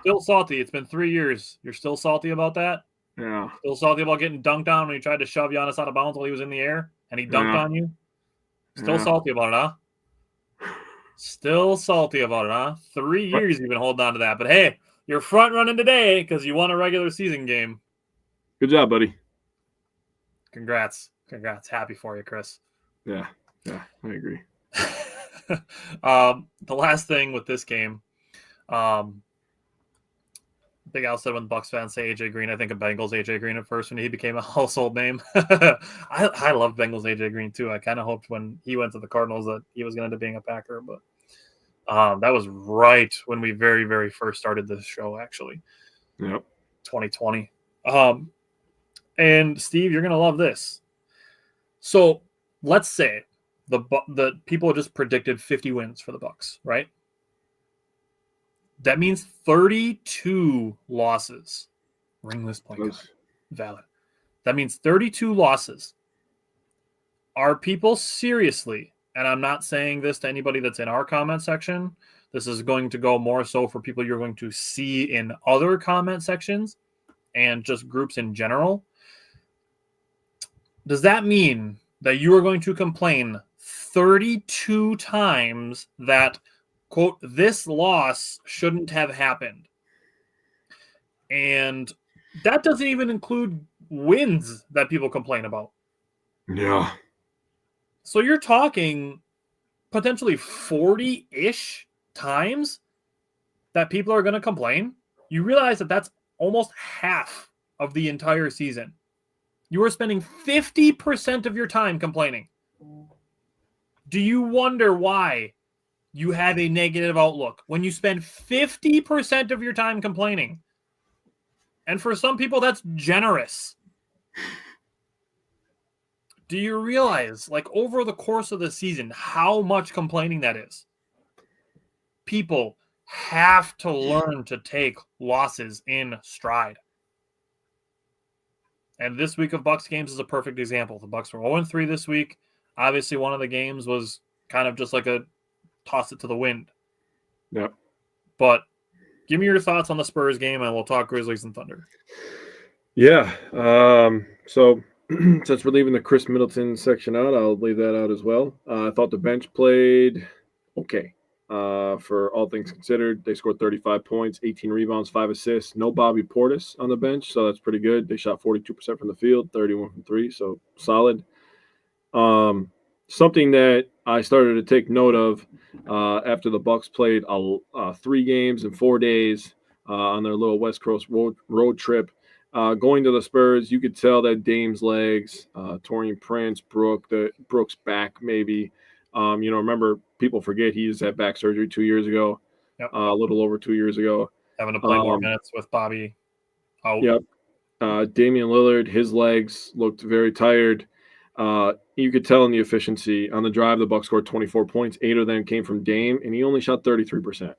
Speaker 2: Still salty. It's been 3 years. You're still salty about that?
Speaker 3: Yeah.
Speaker 2: Still salty about getting dunked on when he tried to shove Giannis out of bounds while he was in the air and he dunked on you? Still salty about it, huh? Still salty about it, huh? 3 years you've been holding on to that. But hey, you're front running today because you won a regular season game.
Speaker 3: Good job, buddy.
Speaker 2: Congrats. Happy for you, Chris.
Speaker 3: Yeah, I agree.
Speaker 2: The last thing with this game, Big Al said when Bucks fans say AJ Green, I think of Bengals AJ Green at first when he became a household name. I love Bengals AJ Green too. I kind of hoped when he went to the Cardinals that he was going to end up being a Packer, but that was right when we very, very first started this show, actually.
Speaker 3: Yep.
Speaker 2: 2020. And Steve, you're going to love this. So let's say the people just predicted 50 wins for the Bucks, right? That means 32 losses. Ringless point guard. Valid. That means 32 losses. Are people seriously, and I'm not saying this to anybody that's in our comment section, this is going to go more so for people you're going to see in other comment sections and just groups in general. Does that mean that you are going to complain 32 times that, quote, this loss shouldn't have happened? And that doesn't even include wins that people complain about.
Speaker 3: Yeah.
Speaker 2: So you're talking potentially 40-ish times that people are going to complain. You realize that that's almost half of the entire season. You are spending 50% of your time complaining. Do you wonder why you have a negative outlook when you spend 50% of your time complaining? And for some people, that's generous. Do you realize, like, over the course of the season, how much complaining that is? People have to learn to take losses in stride. And this week of Bucks games is a perfect example. The Bucks were 0-3 this week. Obviously, one of the games was kind of just like a toss it to the wind.
Speaker 3: Yep.
Speaker 2: But give me your thoughts on the Spurs game, and we'll talk Grizzlies and Thunder.
Speaker 3: Yeah. So since we're leaving the Khris Middleton section out, I'll leave that out as well. I thought the bench played okay. For all things considered, they scored 35 points, 18 rebounds, 5 assists. No Bobby Portis on the bench, so that's pretty good. They shot 42% from the field, 31 from 3, so solid. Something that I started to take note of after the Bucks played 3 games in 4 days on their little West Coast road trip. Going to the Spurs, you could tell that Dame's legs, Torian Prince, Brooks' back maybe. Remember, people forget he just had back surgery 2 years ago, a little over 2 years ago.
Speaker 2: Having to play more minutes with Bobby out.
Speaker 3: Yep. Damian Lillard, his legs looked very tired. You could tell in the efficiency. On the drive, the Bucks scored 24 points. 8 of them came from Dame, and he only shot 33%.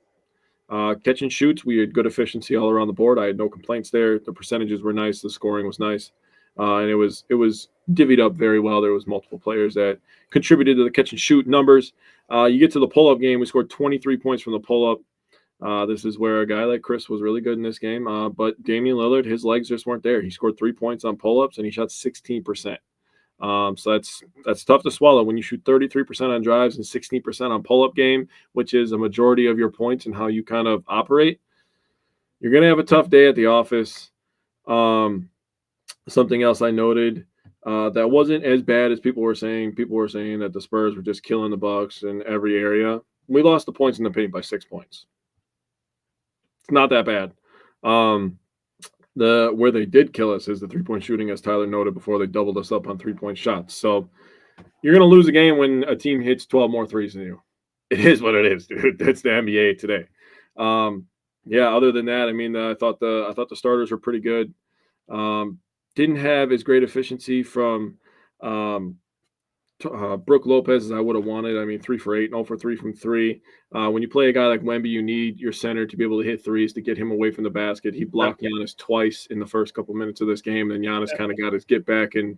Speaker 3: Catch and shoots, we had good efficiency all around the board. I had no complaints there. The percentages were nice. The scoring was nice. And it was divvied up very well. There was multiple players that contributed to the catch and shoot numbers. You get to the pull-up game, we scored 23 points from the pull-up. This is where a guy like Khris was really good in this game. But Damian Lillard, his legs just weren't there. He scored 3 points on pull-ups, and he shot 16%. So that's tough to swallow when you shoot 33% on drives and 16% on pull-up game, which is a majority of your points and how you kind of operate. You're going to have a tough day at the office. Something else I noted that wasn't as bad as people were saying. People were saying that the Spurs were just killing the Bucks in every area. We lost the points in the paint by 6 points. It's not that bad. Where they did kill us is the three-point shooting, as Tyler noted before. They doubled us up on three-point shots. So you're going to lose a game when a team hits 12 more threes than you. It is what it is, dude. That's the NBA today. Other than that, I mean, I thought the starters were pretty good. Didn't have as great efficiency from Brook Lopez as I would have wanted. I mean, 3 for 8, 0 for 3 from 3. When you play a guy like Wemby, you need your center to be able to hit threes to get him away from the basket. He blocked Giannis twice in the first couple minutes of this game, and Giannis kind of got his get back, and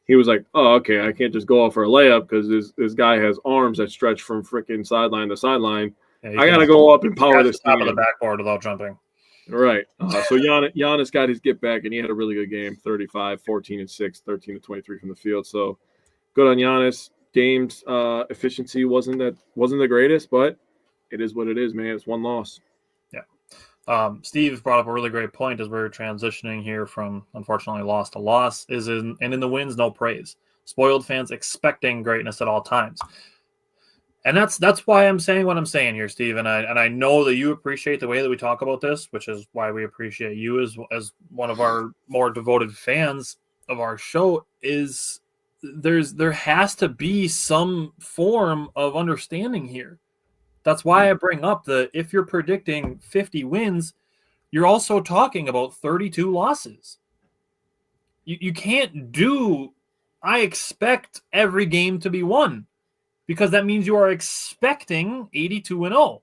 Speaker 3: he was like, oh, okay, I can't just go off for a layup because this guy has arms that stretch from freaking sideline to sideline. I got to go up and power this
Speaker 2: top
Speaker 3: thing
Speaker 2: of the backboard without jumping.
Speaker 3: Right. So Giannis got his get back, and he had a really good game, 35, 14 and 6, 13 to 23 from the field. So good on Giannis. Dame's efficiency wasn't the greatest, but it is what it is, man. It's one loss.
Speaker 2: Yeah. Steve brought up a really great point as we're transitioning here from, unfortunately, loss to loss. And in the wins, no praise. Spoiled fans expecting greatness at all times. And that's why I'm saying what I'm saying here, Steve. And I know that you appreciate the way that we talk about this, which is why we appreciate you as one of our more devoted fans of our show. Is there has to be some form of understanding here. That's why I bring up if you're predicting 50 wins, you're also talking about 32 losses. You can't do, I expect every game to be won, because that means you are expecting 82-0.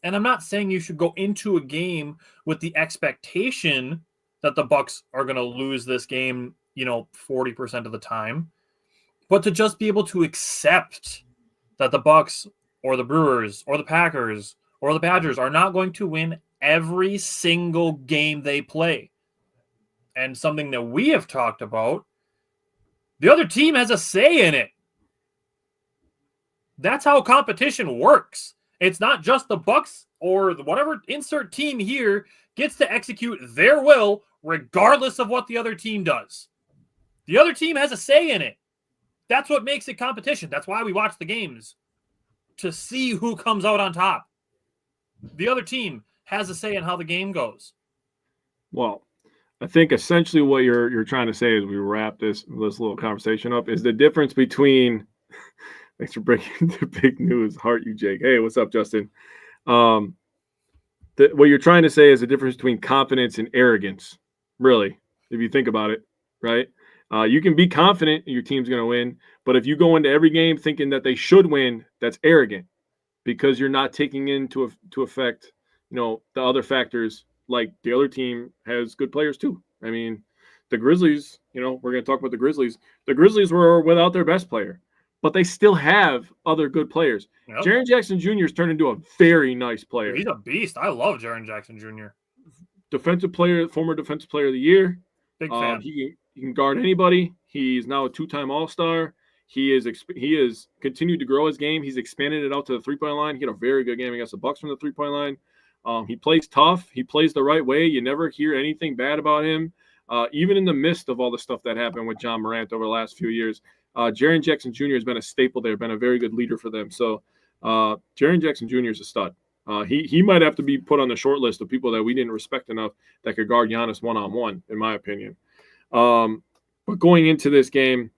Speaker 2: And I'm not saying you should go into a game with the expectation that the Bucks are going to lose this game, 40% of the time, but to just be able to accept that the Bucks or the Brewers or the Packers or the Badgers are not going to win every single game they play. And something that we have talked about, the other team has a say in it. That's how competition works. It's not just the Bucks or whatever insert team here gets to execute their will regardless of what the other team does. The other team has a say in it. That's what makes it competition. That's why we watch the games, to see who comes out on top. The other team has a say in how the game goes.
Speaker 3: Well, I think essentially what you're trying to say as we wrap this little conversation up is the difference between – thanks for breaking the big news. Heart you, Jake. Hey, what's up, Justin? What you're trying to say is the difference between confidence and arrogance, really, if you think about it, right? You can be confident your team's going to win, but if you go into every game thinking that they should win, that's arrogant, because you're not taking into effect, the other factors, like the other team has good players too. I mean, the Grizzlies, we're going to talk about the Grizzlies. The Grizzlies were without their best player, but they still have other good players.
Speaker 2: Yep.
Speaker 3: Jaren Jackson Jr. has turned into a very nice player.
Speaker 2: He's a beast. I love Jaren Jackson Jr.
Speaker 3: Former defensive player of the year.
Speaker 2: Big fan.
Speaker 3: He can guard anybody. He's now a 2-time All-Star. He has continued to grow his game. He's expanded it out to the three-point line. He had a very good game against the Bucks from the three-point line. He plays tough. He plays the right way. You never hear anything bad about him. Even in the midst of all the stuff that happened with John Morant over the last few years, Jaren Jackson Jr. has been a staple there, been a very good leader for them. So Jaren Jackson Jr. is a stud. He might have to be put on the short list of people that we didn't respect enough that could guard Giannis one-on-one, in my opinion. But going into this game,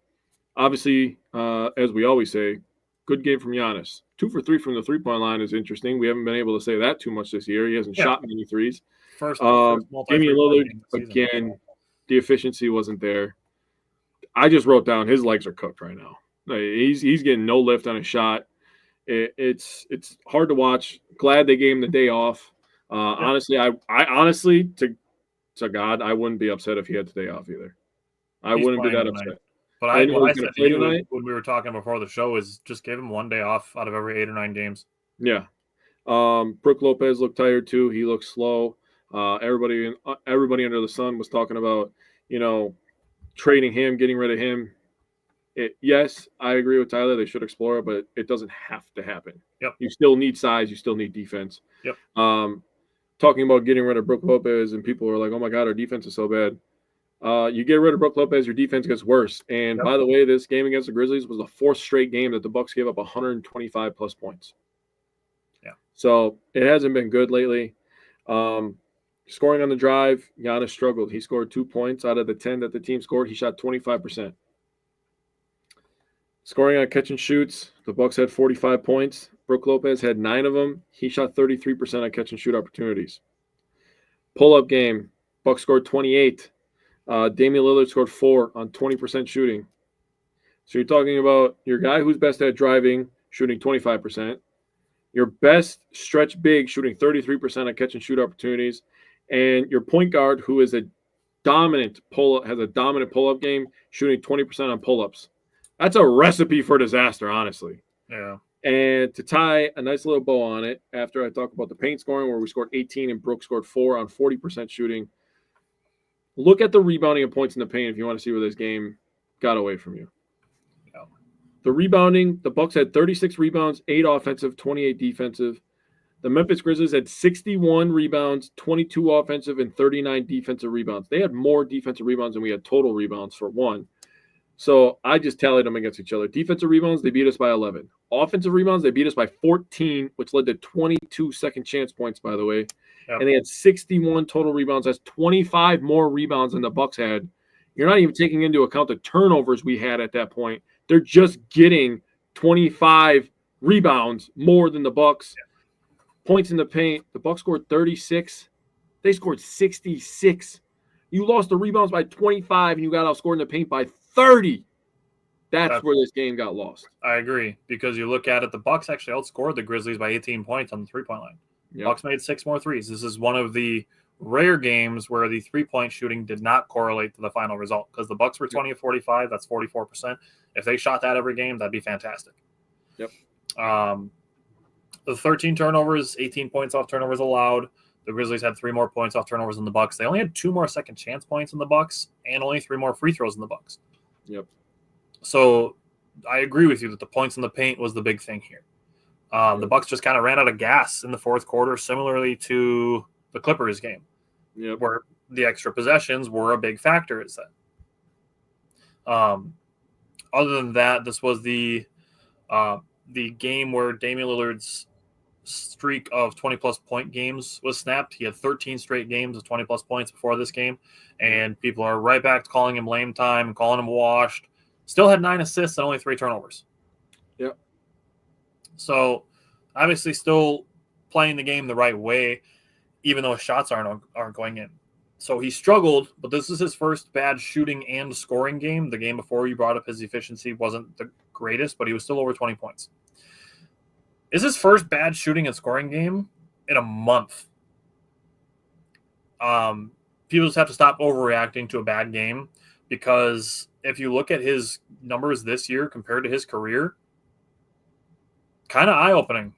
Speaker 3: obviously, as we always say, good game from Giannis. 2 for 3 from the three-point line is interesting. We haven't been able to say that too much this year. He hasn't shot many threes.
Speaker 2: First
Speaker 3: Damian Lillard, again, the efficiency wasn't there. I just wrote down his legs are cooked right now. He's getting no lift on a shot. It's hard to watch. Glad they gave him the day off. Honestly, I honestly, to God, I wouldn't be upset if he had the day off either. I wouldn't be that upset.
Speaker 2: But what I said to you when we were talking before the show is just give him one day off out of every 8 or 9 games.
Speaker 3: Yeah. Brook Lopez looked tired too. He looked slow. Everybody under the sun was talking about, trading him, getting rid of him. Yes, I agree with Tyler. They should explore it, but it doesn't have to happen.
Speaker 2: Yep.
Speaker 3: You still need size. You still need defense.
Speaker 2: Yep.
Speaker 3: Talking about getting rid of Brook Lopez, and people are like, oh, my God, our defense is so bad. You get rid of Brook Lopez, your defense gets worse. And by the way, this game against the Grizzlies was the 4th straight game that the Bucks gave up 125-plus points.
Speaker 2: Yeah.
Speaker 3: So it hasn't been good lately. Scoring on the drive, Giannis struggled. He scored 2 points out of the 10 that the team scored. He shot 25%. Scoring on catch and shoots, the Bucks had 45 points. Brook Lopez had 9 of them. He shot 33% on catch and shoot opportunities. Pull-up game, Bucks scored 28. Damian Lillard scored 4 on 20% shooting. So you're talking about your guy who's best at driving, shooting 25%. Your best stretch big, shooting 33% on catch and shoot opportunities. And your point guard, who is has a dominant pull-up game, shooting 20% on pull-ups. That's a recipe for disaster, honestly.
Speaker 2: Yeah.
Speaker 3: And to tie a nice little bow on it, after I talk about the paint scoring, where we scored 18 and Brooks scored 4 on 40% shooting, look at the rebounding and points in the paint if you want to see where this game got away from you.
Speaker 2: Yeah.
Speaker 3: The rebounding, the Bucks had 36 rebounds, 8 offensive, 28 defensive. The Memphis Grizzlies had 61 rebounds, 22 offensive, and 39 defensive rebounds. They had more defensive rebounds than we had total rebounds for one. So I just tallied them against each other. Defensive rebounds, they beat us by 11. Offensive rebounds, they beat us by 14, which led to 22 second chance points, by the way. Yep. And they had 61 total rebounds. That's 25 more rebounds than the Bucks had. You're not even taking into account the turnovers we had at that point. They're just getting 25 rebounds more than the Bucks. Yep. Points in the paint, the Bucks scored 36. They scored 66. You lost the rebounds by 25, and you got outscored in the paint by 30. That's where this game got lost.
Speaker 2: I agree, because you look at it, the Bucks actually outscored the Grizzlies by 18 points on the three-point line. Yep. Bucks made 6 more threes. This is one of the rare games where the three-point shooting did not correlate to the final result, because the Bucks were 20 of 45. That's 44%. If they shot that every game, that'd be fantastic.
Speaker 3: Yep.
Speaker 2: The 13 turnovers, 18 points off turnovers allowed. The Grizzlies had 3 more points off turnovers than the Bucks. They only had 2 more second chance points than the Bucks, and only 3 more free throws than the Bucks.
Speaker 3: Yep.
Speaker 2: So I agree with you that the points in the paint was the big thing here. The Bucks just kind of ran out of gas in the fourth quarter, similarly to the Clippers game, where the extra possessions were a big factor. Is that? Other than that, this was the game where Damian Lillard's streak of 20-plus point games was snapped. He had 13 straight games of 20-plus points before this game, and people are right back to calling him lame time and calling him washed. Still had 9 assists and only 3 turnovers.
Speaker 3: Yep.
Speaker 2: So, obviously still playing the game the right way, even though his shots aren't going in. So, he struggled, but this is his first bad shooting and scoring game. The game before you brought up his efficiency wasn't the greatest, but he was still over 20 points. This is his first bad shooting and scoring game in a month. people just have to stop overreacting to a bad game, because if you look at his numbers this year compared to his career, kind of eye-opening.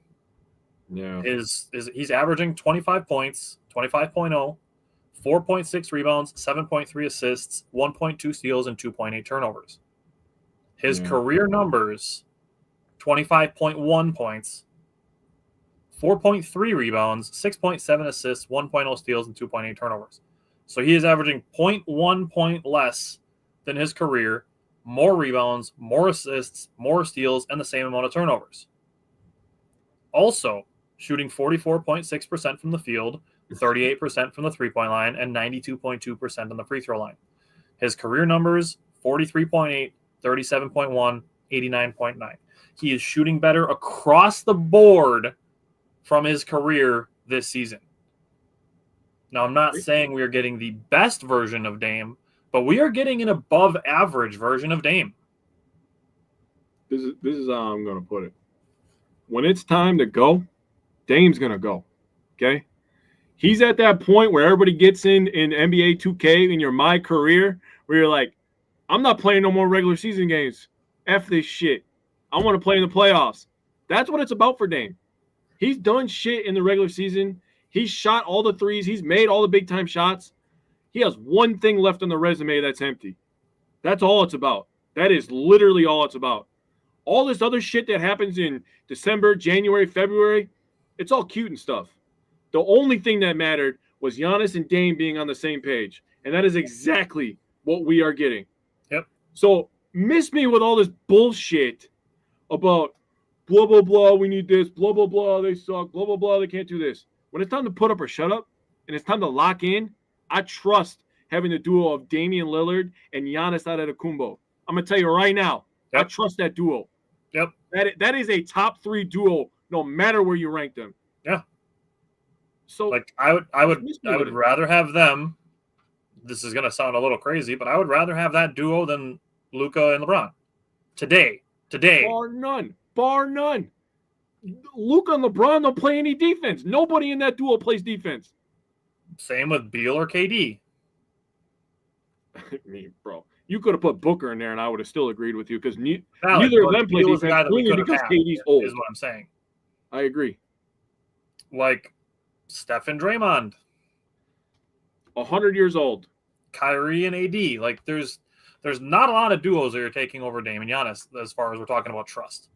Speaker 3: Yeah.
Speaker 2: He's averaging 25 points, 25.0, 4.6 rebounds, 7.3 assists, 1.2 steals, and 2.8 turnovers. His career numbers, 25.1 points, 4.3 rebounds, 6.7 assists, 1.0 steals, and 2.8 turnovers. So he is averaging 0.1 point less than his career, more rebounds, more assists, more steals, and the same amount of turnovers. Also, shooting 44.6% from the field, 38% from the three-point line, and 92.2% on the free throw line. His career numbers, 43.8, 37.1, 89.9. He is shooting better across the board from his career this season. Now, I'm not saying we are getting the best version of Dame, but we are getting an above-average version of Dame.
Speaker 3: This is how I'm going to put it. When it's time to go, Dame's going to go, okay? He's at that point where everybody gets in NBA 2K in your My Career where you're like, I'm not playing no more regular season games. F this shit. I want to play in the playoffs. That's what it's about for Dame. He's done shit in the regular season. He's shot all the threes. He's made all the big-time shots. He has one thing left on the resume that's empty. That's all it's about. That is literally all it's about. All this other shit that happens in December, January, February, it's all cute and stuff. The only thing that mattered was Giannis and Dame being on the same page. And that is exactly what we are getting.
Speaker 2: Yep.
Speaker 3: So miss me with all this bullshit about blah, blah, blah, we need this, blah, blah, blah, they suck, blah, blah, blah, they can't do this. When it's time to put up or shut up, and it's time to lock in, I trust having the duo of Damian Lillard and Giannis Antetokounmpo. I'm going to tell you right now, I trust that duo.
Speaker 2: Yep.
Speaker 3: That is a top 3 duo, no matter where you rank them.
Speaker 2: Yeah.
Speaker 3: So
Speaker 2: like I would rather have them. This is gonna sound a little crazy, but I would rather have that duo than Luka and LeBron. Today. Bar none. Luka and LeBron don't play any defense. Nobody in that duo plays defense. Same with Beal or KD. I mean, bro, you could have put Booker in there, and I would have still agreed with you because neither of them play defense. Only because KD's old. Is what I'm saying. I agree. Like Steph and Draymond, 100 years old. Kyrie and AD. Like there's not a lot of duos that are taking over Dame and Giannis as far as we're talking about trust.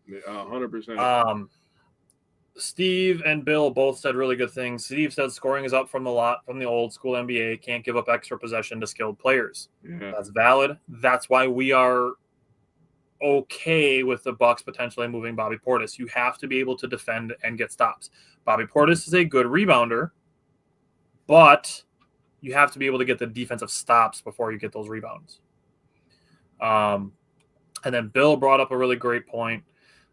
Speaker 2: 100%. Steve and Bill both said really good things. Steve said scoring is up from the old school NBA. Can't give up extra possession to skilled players. Yeah. That's valid. That's why we are okay with the Bucks potentially moving Bobby Portis. You have to be able to defend and get stops. Bobby Portis is a good rebounder, but you have to be able to get the defensive stops before you get those rebounds. And then Bill brought up a really great point.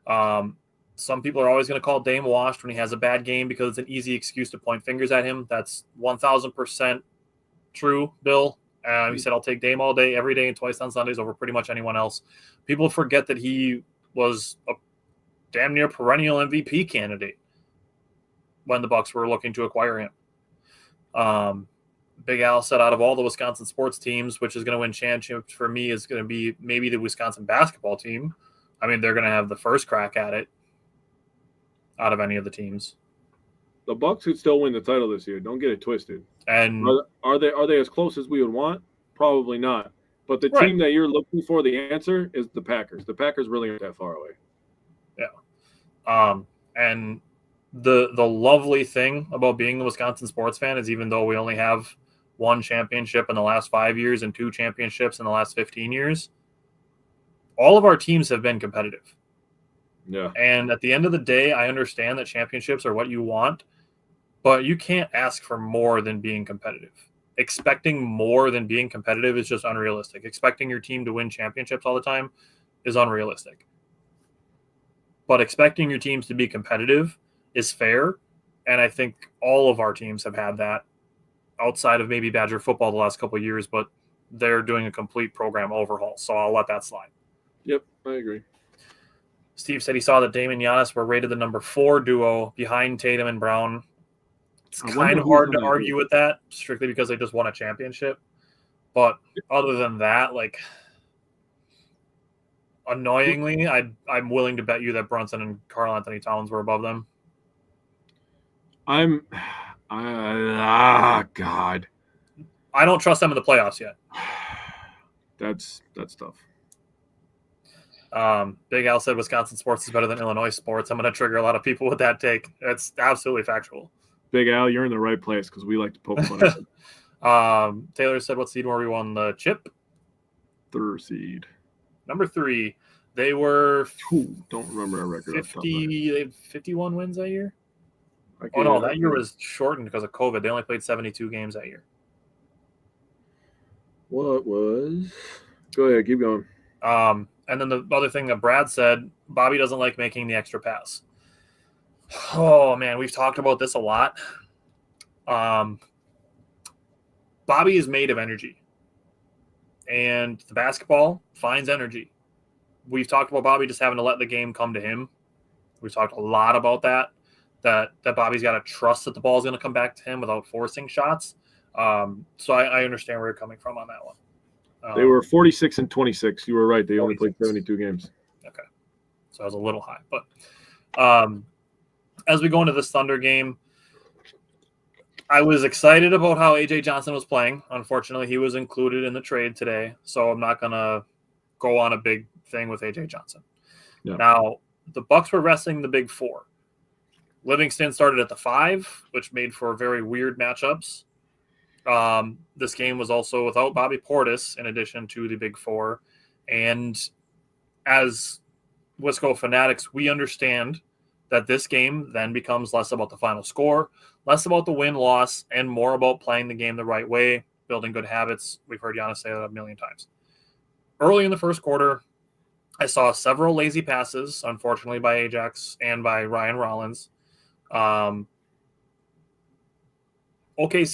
Speaker 2: Some people are always going to call Dame washed when he has a bad game because it's an easy excuse to point fingers at him. That's 1,000% true, Bill. He said, I'll take Dame all day, every day, and twice on Sundays over pretty much anyone else. People forget that he was a damn near perennial MVP candidate when the Bucks were looking to acquire him. Big Al said out of all the Wisconsin sports teams, which is going to win championships for me is going to be maybe the Wisconsin basketball team. I mean, they're going to have the first crack at it out of any of the teams. The Bucks could still win the title this year. Don't get it twisted. And are they as close as we would want? Probably not. But the team that you're looking for the answer is the Packers. The Packers really aren't that far away. Yeah. And the lovely thing about being a Wisconsin sports fan is even though we only have one championship in the last 5 years and 2 championships in the last 15 years, all of our teams have been competitive. Yeah. And at the end of the day, I understand that championships are what you want, but you can't ask for more than being competitive. Expecting more than being competitive is just unrealistic. Expecting your team to win championships all the time is unrealistic. But expecting your teams to be competitive is fair, and I think all of our teams have had that outside of maybe Badger football the last couple of years, but they're doing a complete program overhaul, so I'll let that slide. Yep, I agree. Steve said he saw that Dame and Giannis were rated the number 4 duo behind Tatum and Brown It's
Speaker 3: I
Speaker 2: kind
Speaker 3: wonder
Speaker 2: of
Speaker 3: who's
Speaker 2: hard
Speaker 3: on
Speaker 2: to
Speaker 3: that
Speaker 2: argue with that, strictly because they just won a championship. But other than that, like, annoyingly, I'm willing to bet you that Brunson and Karl Anthony Towns were above them.
Speaker 3: God.
Speaker 2: I don't trust them in the playoffs yet.
Speaker 3: That's tough.
Speaker 2: Big Al said Wisconsin sports is better than Illinois sports. I'm going to trigger a lot of people with that take. That's absolutely factual.
Speaker 3: Big Al, you're in the right place because we like to poke fun.
Speaker 2: Taylor said, what seed were we won the chip?
Speaker 3: Third seed.
Speaker 2: Number 3. They were
Speaker 3: don't remember our record.
Speaker 2: 50. They had 51 wins that year. Oh no, that year was shortened because of COVID. They only played 72 games that year.
Speaker 3: What was? Go ahead, keep going.
Speaker 2: And then the other thing that Brad said, Bobby doesn't like making the extra pass. Oh man, we've talked about this a lot. Bobby is made of energy, and the basketball finds energy. We've talked about Bobby just having to let the game come to him. We've talked a lot about that Bobby's got to trust that the ball is going to come back to him without forcing shots. So I understand where you're coming from on that one.
Speaker 3: They were 46 and 26. You were right. They
Speaker 2: 46.
Speaker 3: only played 72 games.
Speaker 2: Okay. So I was a little high. But as we go into this Thunder game, I was excited about how A.J. Johnson was playing. Unfortunately, he was included in the trade today, so I'm not going to go on a big thing with A.J. Johnson.
Speaker 3: Yeah.
Speaker 2: Now, the Bucks were resting the big 4. Livingston started at the 5, which made for very weird matchups. This game was also without Bobby Portis in addition to the big 4. And as Wisco fanatics, we understand that this game then becomes less about the final score, less about the win-loss, and more about playing the game the right way, building good habits. We've heard Giannis say that a million times. Early in the first quarter, I saw several lazy passes, unfortunately, by Ajax and by Ryan Rollins. OKC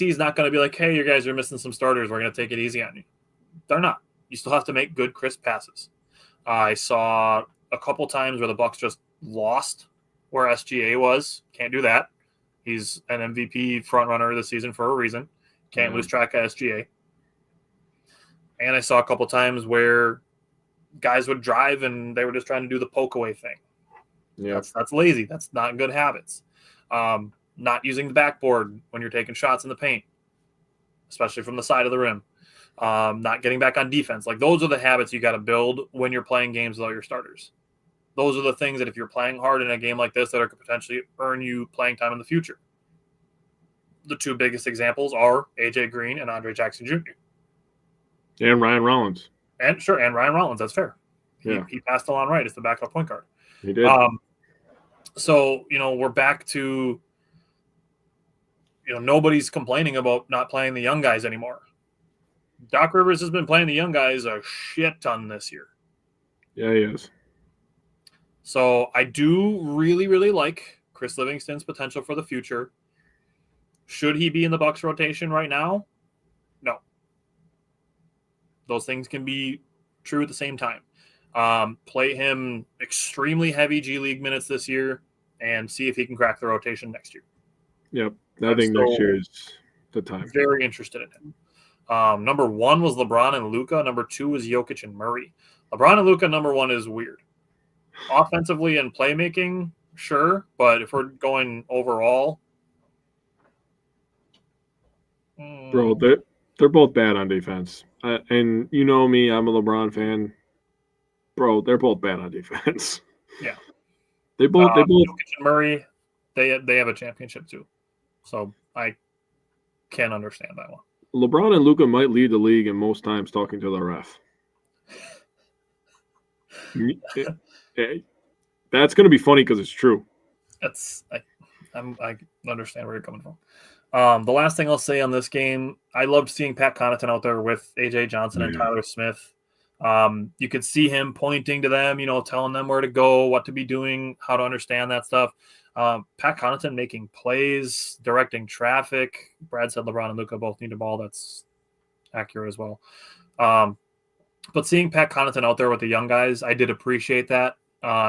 Speaker 2: is not going to be like, hey, you guys are missing some starters. We're going to take it easy on you. They're not. You still have to make good, crisp passes. I saw a couple times where the Bucks just lost where SGA was. Can't do that. He's an MVP frontrunner this season for a reason. Can't lose track of SGA. And I saw a couple times where guys would drive and they were just trying to do the poke away thing.
Speaker 3: Yeah,
Speaker 2: that's lazy. That's not good habits. Not using the backboard when you're taking shots in the paint, especially from the side of the rim. Not getting back on defense. Like, those are the habits you got to build when you're playing games without your starters. Those are the things that if you're playing hard in a game like this, that could potentially earn you playing time in the future. The 2 biggest examples are AJ Green and Andre Jackson Jr.
Speaker 3: And Ryan Rollins.
Speaker 2: And Ryan Rollins. That's fair. He passed along right as the backup point guard.
Speaker 3: He did.
Speaker 2: So, we're back to, nobody's complaining about not playing the young guys anymore. Doc Rivers has been playing the young guys a shit ton this year.
Speaker 3: Yeah, he is.
Speaker 2: So I do really, really like Chris Livingston's potential for the future. Should he be in the Bucks rotation right now? No. Those things can be true at the same time. Play him extremely heavy G League minutes this year and see if he can crack the rotation next year.
Speaker 3: Yep. I think next year is the time.
Speaker 2: Very interested in him. Number 1 was LeBron and Luka. Number 2 was Jokic and Murray. LeBron and Luka, number 1 is weird. Offensively and playmaking, sure, but if we're going overall,
Speaker 3: bro, they're both bad on defense. And you know me, I'm a LeBron fan. Bro, they're both bad on defense.
Speaker 2: Yeah,
Speaker 3: they both.
Speaker 2: Jokic and Murray, they have a championship too, so I can understand that one.
Speaker 3: LeBron and Luka might lead the league in most times talking to the ref. That's going to be funny because it's true.
Speaker 2: I understand where you're coming from. The last thing I'll say on this game, I loved seeing Pat Connaughton out there with A.J. Johnson and Tyler Smith. You could see him pointing to them, telling them where to go, what to be doing, how to understand that stuff. Pat Connaughton making plays, directing traffic. Brad said LeBron and Luka both need the ball. That's accurate as well. But seeing Pat Connaughton out there with the young guys, I did appreciate that.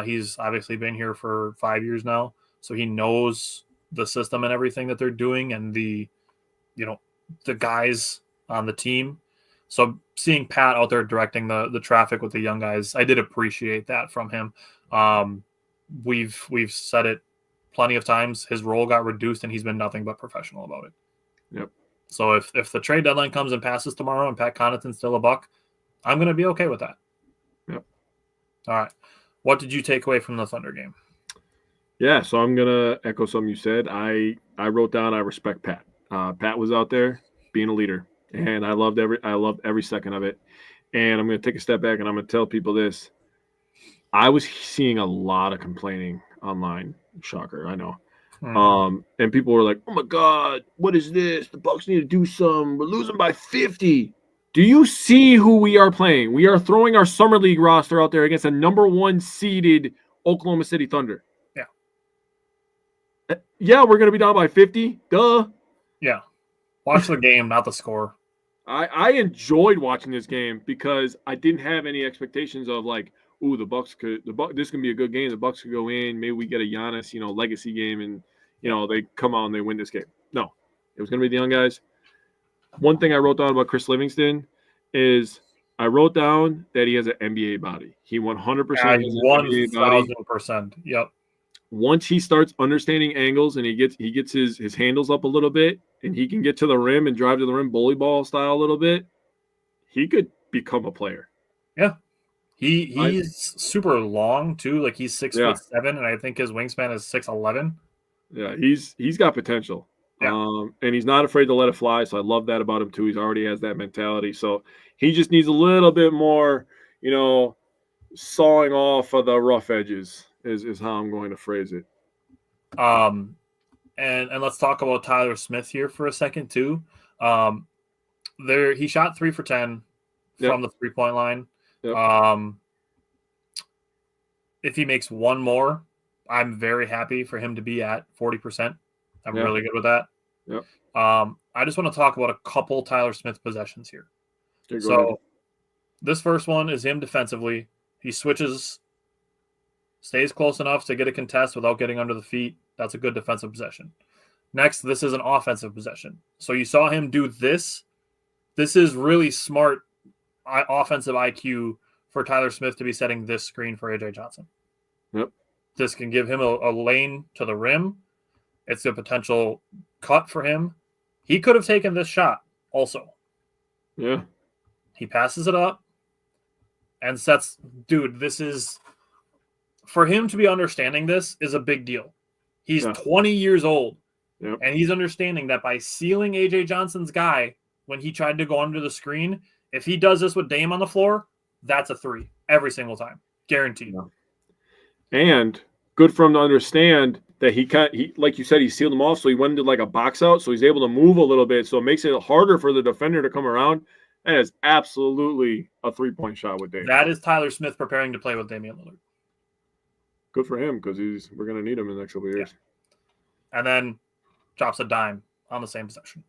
Speaker 2: He's obviously been here for 5 years now, so he knows the system and everything that they're doing, and the guys on the team. So seeing Pat out there directing the traffic with the young guys, I did appreciate that from him. We've said it plenty of times. His role got reduced, and he's been nothing but professional about it.
Speaker 3: Yep.
Speaker 2: So if the trade deadline comes and passes tomorrow and Pat Connaughton's still a Buck, I'm going to be okay with that.
Speaker 3: Yep.
Speaker 2: All right. What did you take away from the Thunder game?
Speaker 3: Yeah, so I'm going to echo something you said. I wrote down I respect Pat. Pat was out there being a leader, and I loved every second of it. And I'm going to take a step back, and I'm going to tell people this. I was seeing a lot of complaining online. Shocker, I know. And people were like, "Oh my God, what is this? The Bucks need to do some. We're losing by 50." Do you see who we are playing? We are throwing our summer league roster out there against a number 1 seeded Oklahoma City Thunder. Yeah, we're gonna be down by 50. Duh.
Speaker 2: Yeah, watch the game, not the score.
Speaker 3: I enjoyed watching this game because I didn't have any expectations of like, ooh, this can be a good game. The Bucks could go in. Maybe we get a Giannis, legacy game, and they come out and they win this game. No, it was gonna be the young guys. One thing I wrote down about Khris Livingston is I wrote down that he has an NBA body. He 100% has an NBA body.
Speaker 2: 1,000%. Yep.
Speaker 3: Once he starts understanding angles and he gets his handles up a little bit and he can get to the rim and drive to the rim bully ball style a little bit, he could become a player.
Speaker 2: Yeah. He's super long too. Like he's 6'7", and I think his wingspan is 6'11".
Speaker 3: Yeah, he's got potential. Yeah. And he's not afraid to let it fly. So I love that about him too. He's already has that mentality. So he just needs a little bit more, sawing off of the rough edges is how I'm going to phrase it.
Speaker 2: And let's talk about Tyler Smith here for a second too. He shot 3 for 10 from the 3-point line. Yep. If he makes one more, I'm very happy for him to be at 40%. I'm really good with that.
Speaker 3: Yep.
Speaker 2: I just want to talk about a couple Tyler Smith possessions here. So this first one is him defensively. He switches, stays close enough to get a contest without getting under the feet. That's a good defensive possession. Next, this is an offensive possession. So you saw him do this. This is really smart offensive IQ for Tyler Smith to be setting this screen for A.J. Johnson.
Speaker 3: Yep.
Speaker 2: This can give him a lane to the rim. It's a potential cut for him. He could have taken this shot also.
Speaker 3: Yeah.
Speaker 2: He passes it up and sets. Dude, this is, for him to be understanding this is a big deal. He's 20 years old.
Speaker 3: Yep.
Speaker 2: And he's understanding that by sealing A.J. Johnson's guy when he tried to go under the screen, if he does this with Dame on the floor, that's a 3 every single time. Guaranteed.
Speaker 3: Yeah. And good for him to understand that he like you said, he sealed him off, so he went into like a box out, so he's able to move a little bit, so it makes it harder for the defender to come around. That is absolutely a 3-point shot with Dame.
Speaker 2: That is Tyler Smith preparing to play with Damian Lillard.
Speaker 3: Good for him because we're going to need him in the next couple of years.
Speaker 2: Yeah. And then drops a dime on the same possession.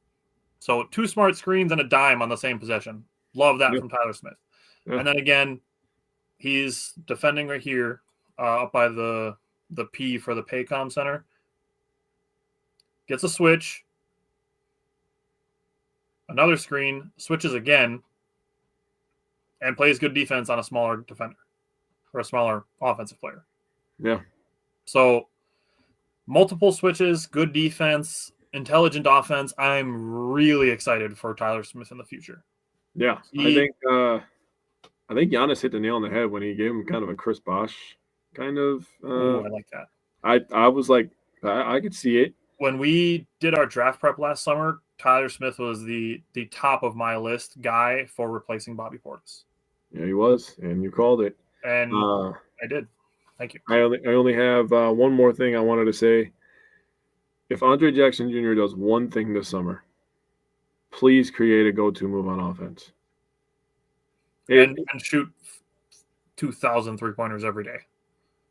Speaker 2: So 2 smart screens and a dime on the same possession. Love that from Tyler Smith. Yeah. And then again, he's defending right here up by the P for the Paycom Center. Gets a switch. Another screen. Switches again. And plays good defense on a smaller defender. Or a smaller offensive player.
Speaker 3: Yeah. So
Speaker 2: multiple switches, good defense, intelligent offense. I'm really excited for Tyler Smith in the future.
Speaker 3: Yeah. I think Giannis hit the nail on the head when he gave him kind of a Chris Bosh kind of.
Speaker 2: I like that.
Speaker 3: I was like, I could see it.
Speaker 2: When we did our draft prep last summer, Tyler Smith was the top of my list guy for replacing Bobby Portis.
Speaker 3: Yeah, he was, and you called it.
Speaker 2: And I did. Thank you.
Speaker 3: I only have one more thing I wanted to say. If Andre Jackson Jr. does one thing this summer, please create a go-to move on offense.
Speaker 2: And shoot 2,000 3-pointers every day.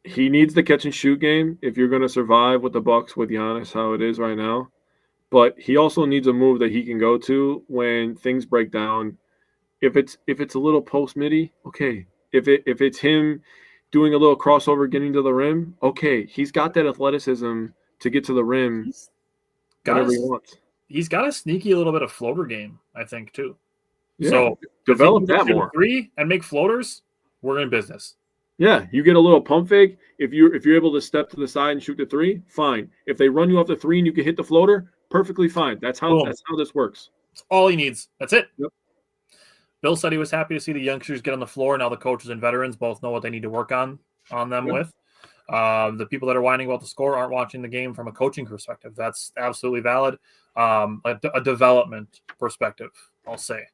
Speaker 3: He needs the catch and shoot game if you're going to survive with the Bucks with Giannis, how it is right now. But he also needs a move that he can go to when things break down. If it's a little post midi, okay. If it's him doing a little crossover, getting to the rim, okay. He's got that athleticism to get to the rim whenever he wants.
Speaker 2: He's got a sneaky little bit of floater game, I think, too.
Speaker 3: Yeah,
Speaker 2: so
Speaker 3: develop
Speaker 2: if he can
Speaker 3: that
Speaker 2: shoot
Speaker 3: more.
Speaker 2: a three and make floaters, we're in business.
Speaker 3: Yeah, you get a little pump fake. If you're able to step to the side and shoot the three, fine. If they run you off the three and you can hit the floater, perfectly fine. That's how this works.
Speaker 2: That's all he needs. That's it.
Speaker 3: Yep.
Speaker 2: Bill said he was happy to see the youngsters get on the floor. Now the coaches and veterans both know what they need to work on them with. The people that are whining about the score aren't watching the game from a coaching perspective. That's absolutely valid. A development perspective, I'll say.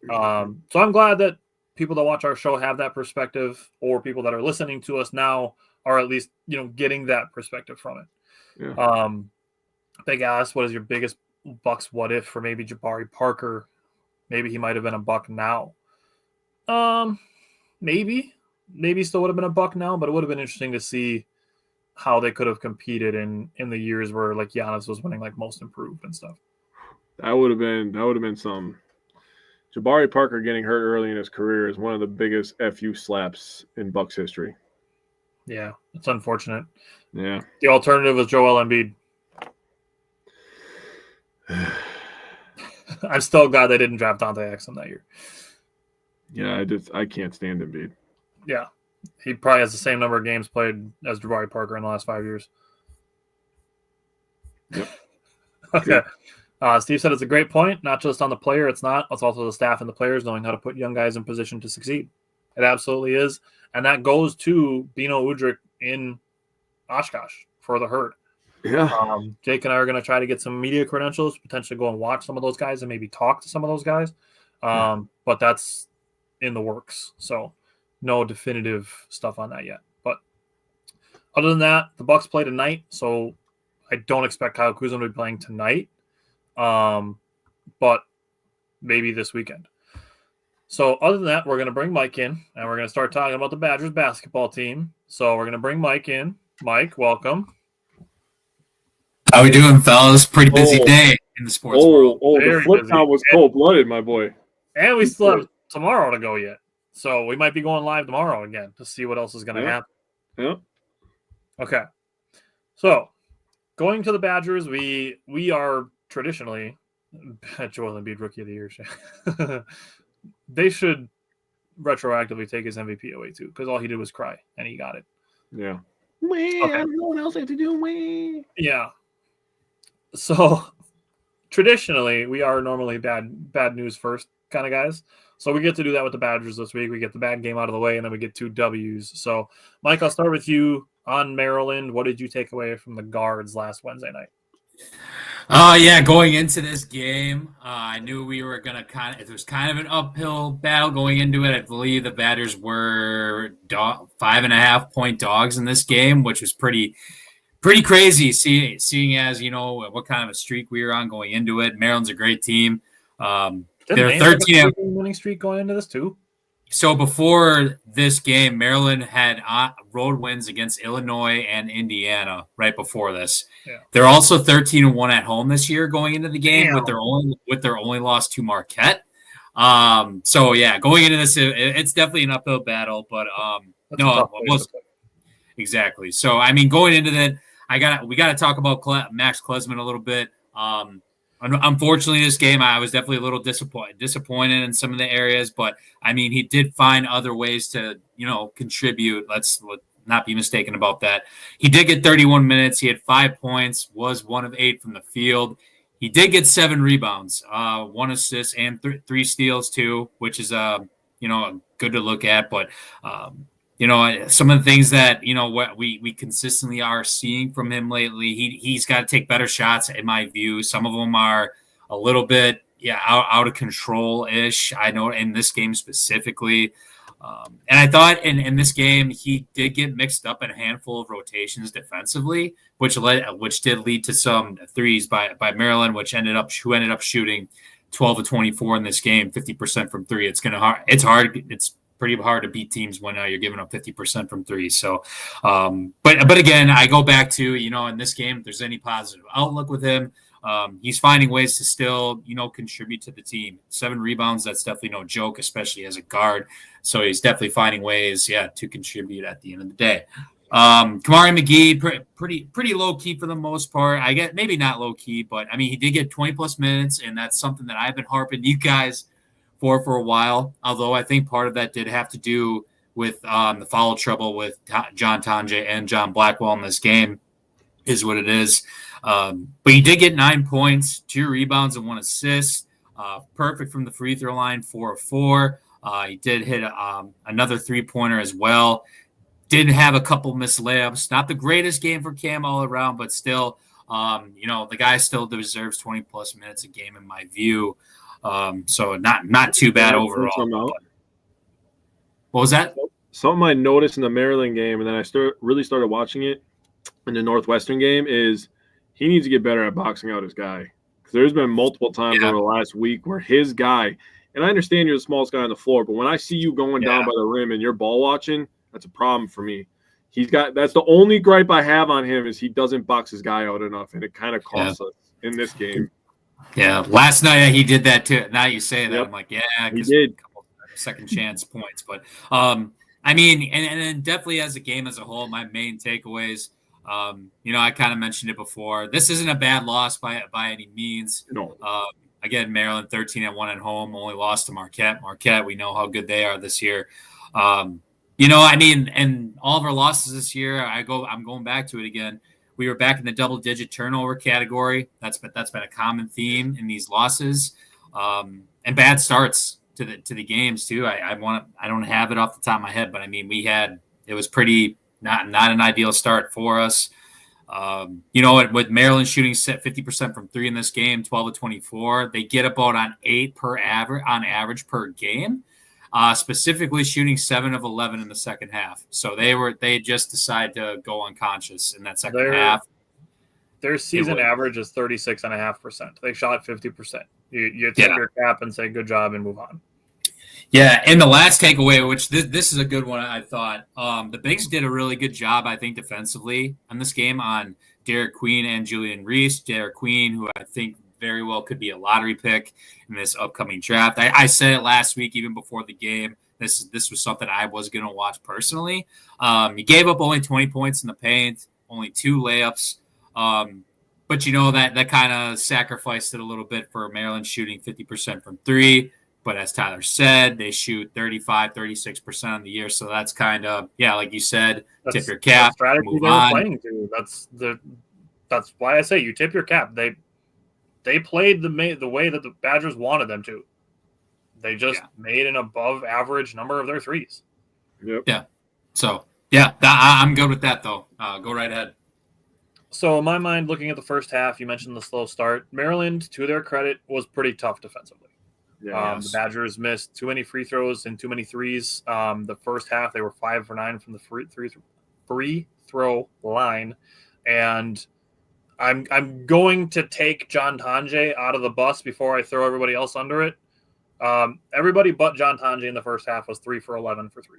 Speaker 2: So I'm glad that people that watch our show have that perspective, or people that are listening to us now are at least, getting that perspective from it.
Speaker 3: Yeah.
Speaker 2: Big ass, what is your biggest Bucks what if for maybe Jabari Parker? Maybe he might have been a Buck now. Maybe still would have been a Buck now, but it would have been interesting to see how they could have competed in the years where like Giannis was winning like most improved and stuff.
Speaker 3: That would have been some. Jabari Parker getting hurt early in his career is one of the biggest FU slaps in Bucks history.
Speaker 2: Yeah, it's unfortunate.
Speaker 3: Yeah.
Speaker 2: The alternative was Joel Embiid. I'm still glad they didn't draft Dante Exum that year.
Speaker 3: Yeah, I can't stand Embiid.
Speaker 2: Yeah. He probably has the same number of games played as Jabari Parker in the last 5 years.
Speaker 3: Yep.
Speaker 2: Okay. Steve said it's a great point, not just on the player. It's also the staff and the players knowing how to put young guys in position to succeed. It absolutely is. And that goes to Bino Udrih in Oshkosh for the Herd.
Speaker 3: Yeah.
Speaker 2: Jake and I are going to try to get some media credentials, potentially go and watch some of those guys and maybe talk to some of those guys. But that's in the works. So no definitive stuff on that yet. But other than that, the Bucks play tonight. So I don't expect Kyle Kuzma to be playing tonight. But maybe this weekend. So other than that, we're going to bring Mike in and we're going to start talking about the Badgers basketball team. So we're going to bring Mike in. Mike, welcome.
Speaker 4: How we doing, fellas? Pretty busy day in the sports world.
Speaker 3: The flip count was cold-blooded, my boy.
Speaker 2: And we still have tomorrow to go yet. So we might be going live tomorrow again to see what else is going to happen.
Speaker 3: Yeah.
Speaker 2: Okay. So going to the Badgers, we are traditionally Joel Embiid Rookie of the Year. They should retroactively take his MVP away too, because all he did was cry and he got it.
Speaker 3: Yeah.
Speaker 2: Okay.
Speaker 3: I don't know what else I have to do.
Speaker 2: Yeah. So traditionally, we are normally bad news first kind of guys. So we get to do that with the Badgers this week. We get the bad game out of the way, and then we get 2 W's. So, Mike, I'll start with you on Maryland. What did you take away from the guards last Wednesday night?
Speaker 4: Going into this game, I knew we were going to it was kind of an uphill battle going into it. I believe the Badgers were 5.5-point dogs in this game, which was pretty crazy seeing as, what kind of a streak we were on going into it. Maryland's a great team. They're 13
Speaker 2: winning streak going into this too.
Speaker 4: So before this game, Maryland had road wins against Illinois and Indiana right before this.
Speaker 2: Yeah.
Speaker 4: They're also 13-1 at home this year going into the game with their only loss to Marquette. Going into this, it's definitely an uphill battle, but exactly. So I mean, going into that, we got to talk about Max Klesman a little bit. Unfortunately, this game, I was definitely a little disappointed in some of the areas, but I mean, he did find other ways to, contribute. Let's not be mistaken about that. He did get 31 minutes. He had 5 points, was 1 of 8 from the field. He did get 7 rebounds, 1 assist, and 3 steals too, which is good to look at. But some of the things that, what we consistently are seeing from him lately, he's got to take better shots, in my view. Some of them are a little bit, out of control-ish. I know in this game specifically. And I thought in this game, he did get mixed up in a handful of rotations defensively, which did lead to some threes by Maryland, who ended up shooting 12 of 24 in this game, 50% from 3. It's pretty hard to beat teams when you're giving up 50% from 3. So, but again, I go back to, in this game, if there's any positive outlook with him, he's finding ways to still, contribute to the team. 7 rebounds, that's definitely no joke, especially as a guard. So he's definitely finding ways, to contribute at the end of the day. Kamari McGee, pretty low key for the most part. I get maybe not low key, but I mean he did get 20 plus minutes, and that's something that I've been harping you guys for a while. Although I think part of that did have to do with the foul trouble with John Tonje and John Blackwell in this game, is what it is. But he did get 9 points, 2 rebounds, and 1 assist. Perfect from the free throw line, 4 of 4. He did hit another 3-pointer as well. Did have a couple missed layups. Not the greatest game for Cam all around, but still, the guy still deserves 20 plus minutes a game in my view. So not too bad overall. What was that?
Speaker 3: Something I noticed in the Maryland game, and then I really started watching it in the Northwestern game, is he needs to get better at boxing out his guy. Because there's been multiple times over the last week where his guy, and I understand you're the smallest guy on the floor, but when I see you going down by the rim and you're ball watching, that's a problem for me. That's the only gripe I have on him is he doesn't box his guy out enough, and it kind of costs us in this game.
Speaker 4: Yeah, last night he did that too. Now you say that, I'm like, yeah,
Speaker 3: he did.
Speaker 4: A couple second chance points, but I mean, and then definitely as a game as a whole, my main takeaways. I kind of mentioned it before. This isn't a bad loss by any means.
Speaker 3: No.
Speaker 4: Again, Maryland 13-1 at home, only lost to Marquette. Marquette, we know how good they are this year. And all of our losses this year, I'm going back to it again. We were back in the double-digit turnover category. That's been a common theme in these losses, and bad starts to the games too. I don't have it off the top of my head, but I mean it was pretty not an ideal start for us. With Maryland shooting 50% from 3 in this game, 12 of 24, they get about on 8 on average per game. Specifically shooting 7 of 11 in the second half. So they just decided to go unconscious in that second half.
Speaker 2: Their season average is 36.5%. They shot 50%. You take your cap and say good job and move on.
Speaker 4: Yeah, and the last takeaway, which this is a good one, I thought. The Bigs did a really good job, I think, defensively in this game on Derek Queen and Julian Reese. Derek Queen, who I think very well could be a lottery pick in this upcoming draft. I said it last week, even before the game. This was something I was going to watch personally. He gave up only 20 points in the paint, only 2 layups. But that kind of sacrificed it a little bit for Maryland shooting 50% from 3. But as Tyler said, they shoot 35, 36% on the year. So that's kind of, like you said, tip your cap.
Speaker 2: The strategy they were playing to. That's why I say you tip your cap. They played the way that the Badgers wanted them to. They just made an above average number of their threes.
Speaker 3: Yep.
Speaker 4: Yeah. So, I'm good with that, though. Go right ahead.
Speaker 2: So, in my mind, looking at the first half, you mentioned the slow start. Maryland, to their credit, was pretty tough defensively. The Badgers missed too many free throws and too many threes. The first half, they were 5 for 9 from the free throw line. And I'm going to take John Tonje out of the bus before I throw everybody else under it. Everybody but John Tonje in the first half was 3 for 11 for 3.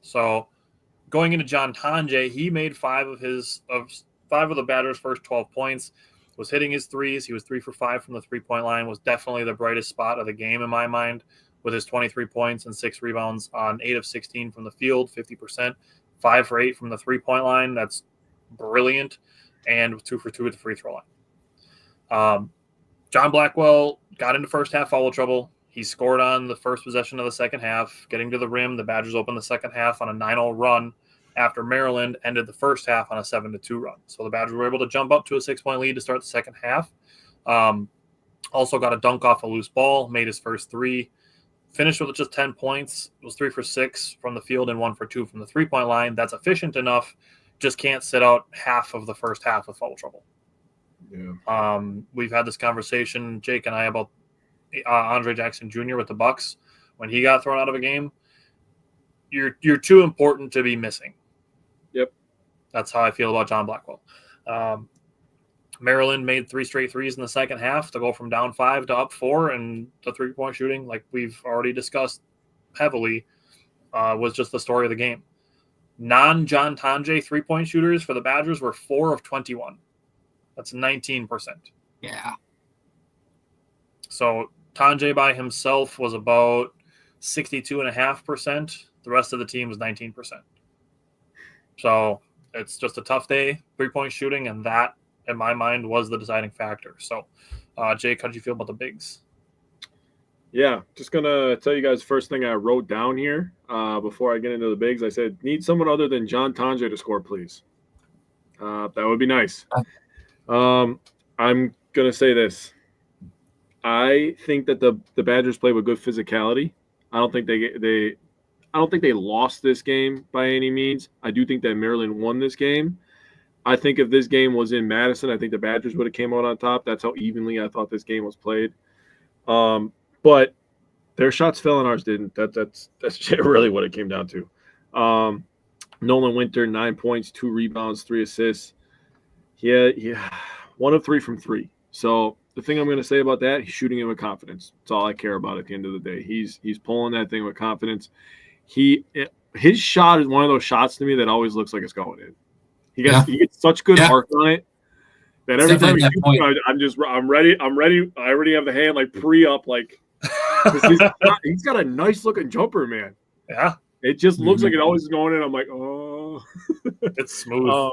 Speaker 2: So going into John Tonje, he made 5 of the Badgers' first 12 points. Was hitting his threes. He was 3 for 5 from the 3-point line. Was definitely the brightest spot of the game in my mind, with his 23 points and 6 rebounds on 8 of 16 from the field, 50%, 5 for 8 from the 3-point line. That's brilliant, and 2 for 2 at the free throw line. John Blackwell got into first half foul trouble. He scored on the first possession of the second half, getting to the rim. The Badgers opened the second half on a 9-0 run after Maryland ended the first half on a 7-2 run. So the Badgers were able to jump up to a 6-point lead to start the second half. Also got a dunk off a loose ball, made his first 3. Finished with just 10 points, was 3 for 6 from the field and 1 for 2 from the 3-point line. That's efficient enough. Just can't sit out half of the first half with foul trouble.
Speaker 3: Yeah.
Speaker 2: We've had this conversation, Jake and I, about Andre Jackson Jr. with the Bucks. When he got thrown out of a game, you're too important to be missing.
Speaker 3: Yep.
Speaker 2: That's how I feel about John Blackwell. Maryland made 3 straight threes in the second half to go from down 5 to up 4, and the 3-point shooting, like we've already discussed heavily, was just the story of the game. Non-John Tonje 3-point shooters for the Badgers were 4 of 21. That's 19%.
Speaker 4: Yeah.
Speaker 2: So Tonje by himself was about 62.5%. The rest of the team was 19%. So it's just a tough day, 3-point shooting, and that, in my mind, was the deciding factor. So, Jake, how did you feel about the bigs?
Speaker 3: Yeah, just going to tell you guys the first thing I wrote down here before I get into the bigs. I said, need someone other than John Tonje to score, please. That would be nice. I'm going to say this. I think that the Badgers play with good physicality. I don't think they lost this game by any means. I do think that Maryland won this game. I think if this game was in Madison, I think the Badgers would have came out on top. That's how evenly I thought this game was played. But their shots fell and ours didn't. That's really what it came down to. Nolan Winter, 9 points, 2 rebounds, 3 assists. Yeah, 1 of 3 from 3. So the thing I'm going to say about that, he's shooting it with confidence. That's all I care about at the end of the day. He's pulling that thing with confidence. His shot is one of those shots to me that always looks like it's going in. He gets such good arc on it that every time he shoots, I'm ready. I already have the hand like pre-up, like he's got a nice looking jumper, man.
Speaker 2: Yeah,
Speaker 3: it just looks like it always is going in. I'm like, oh,
Speaker 2: it's smooth.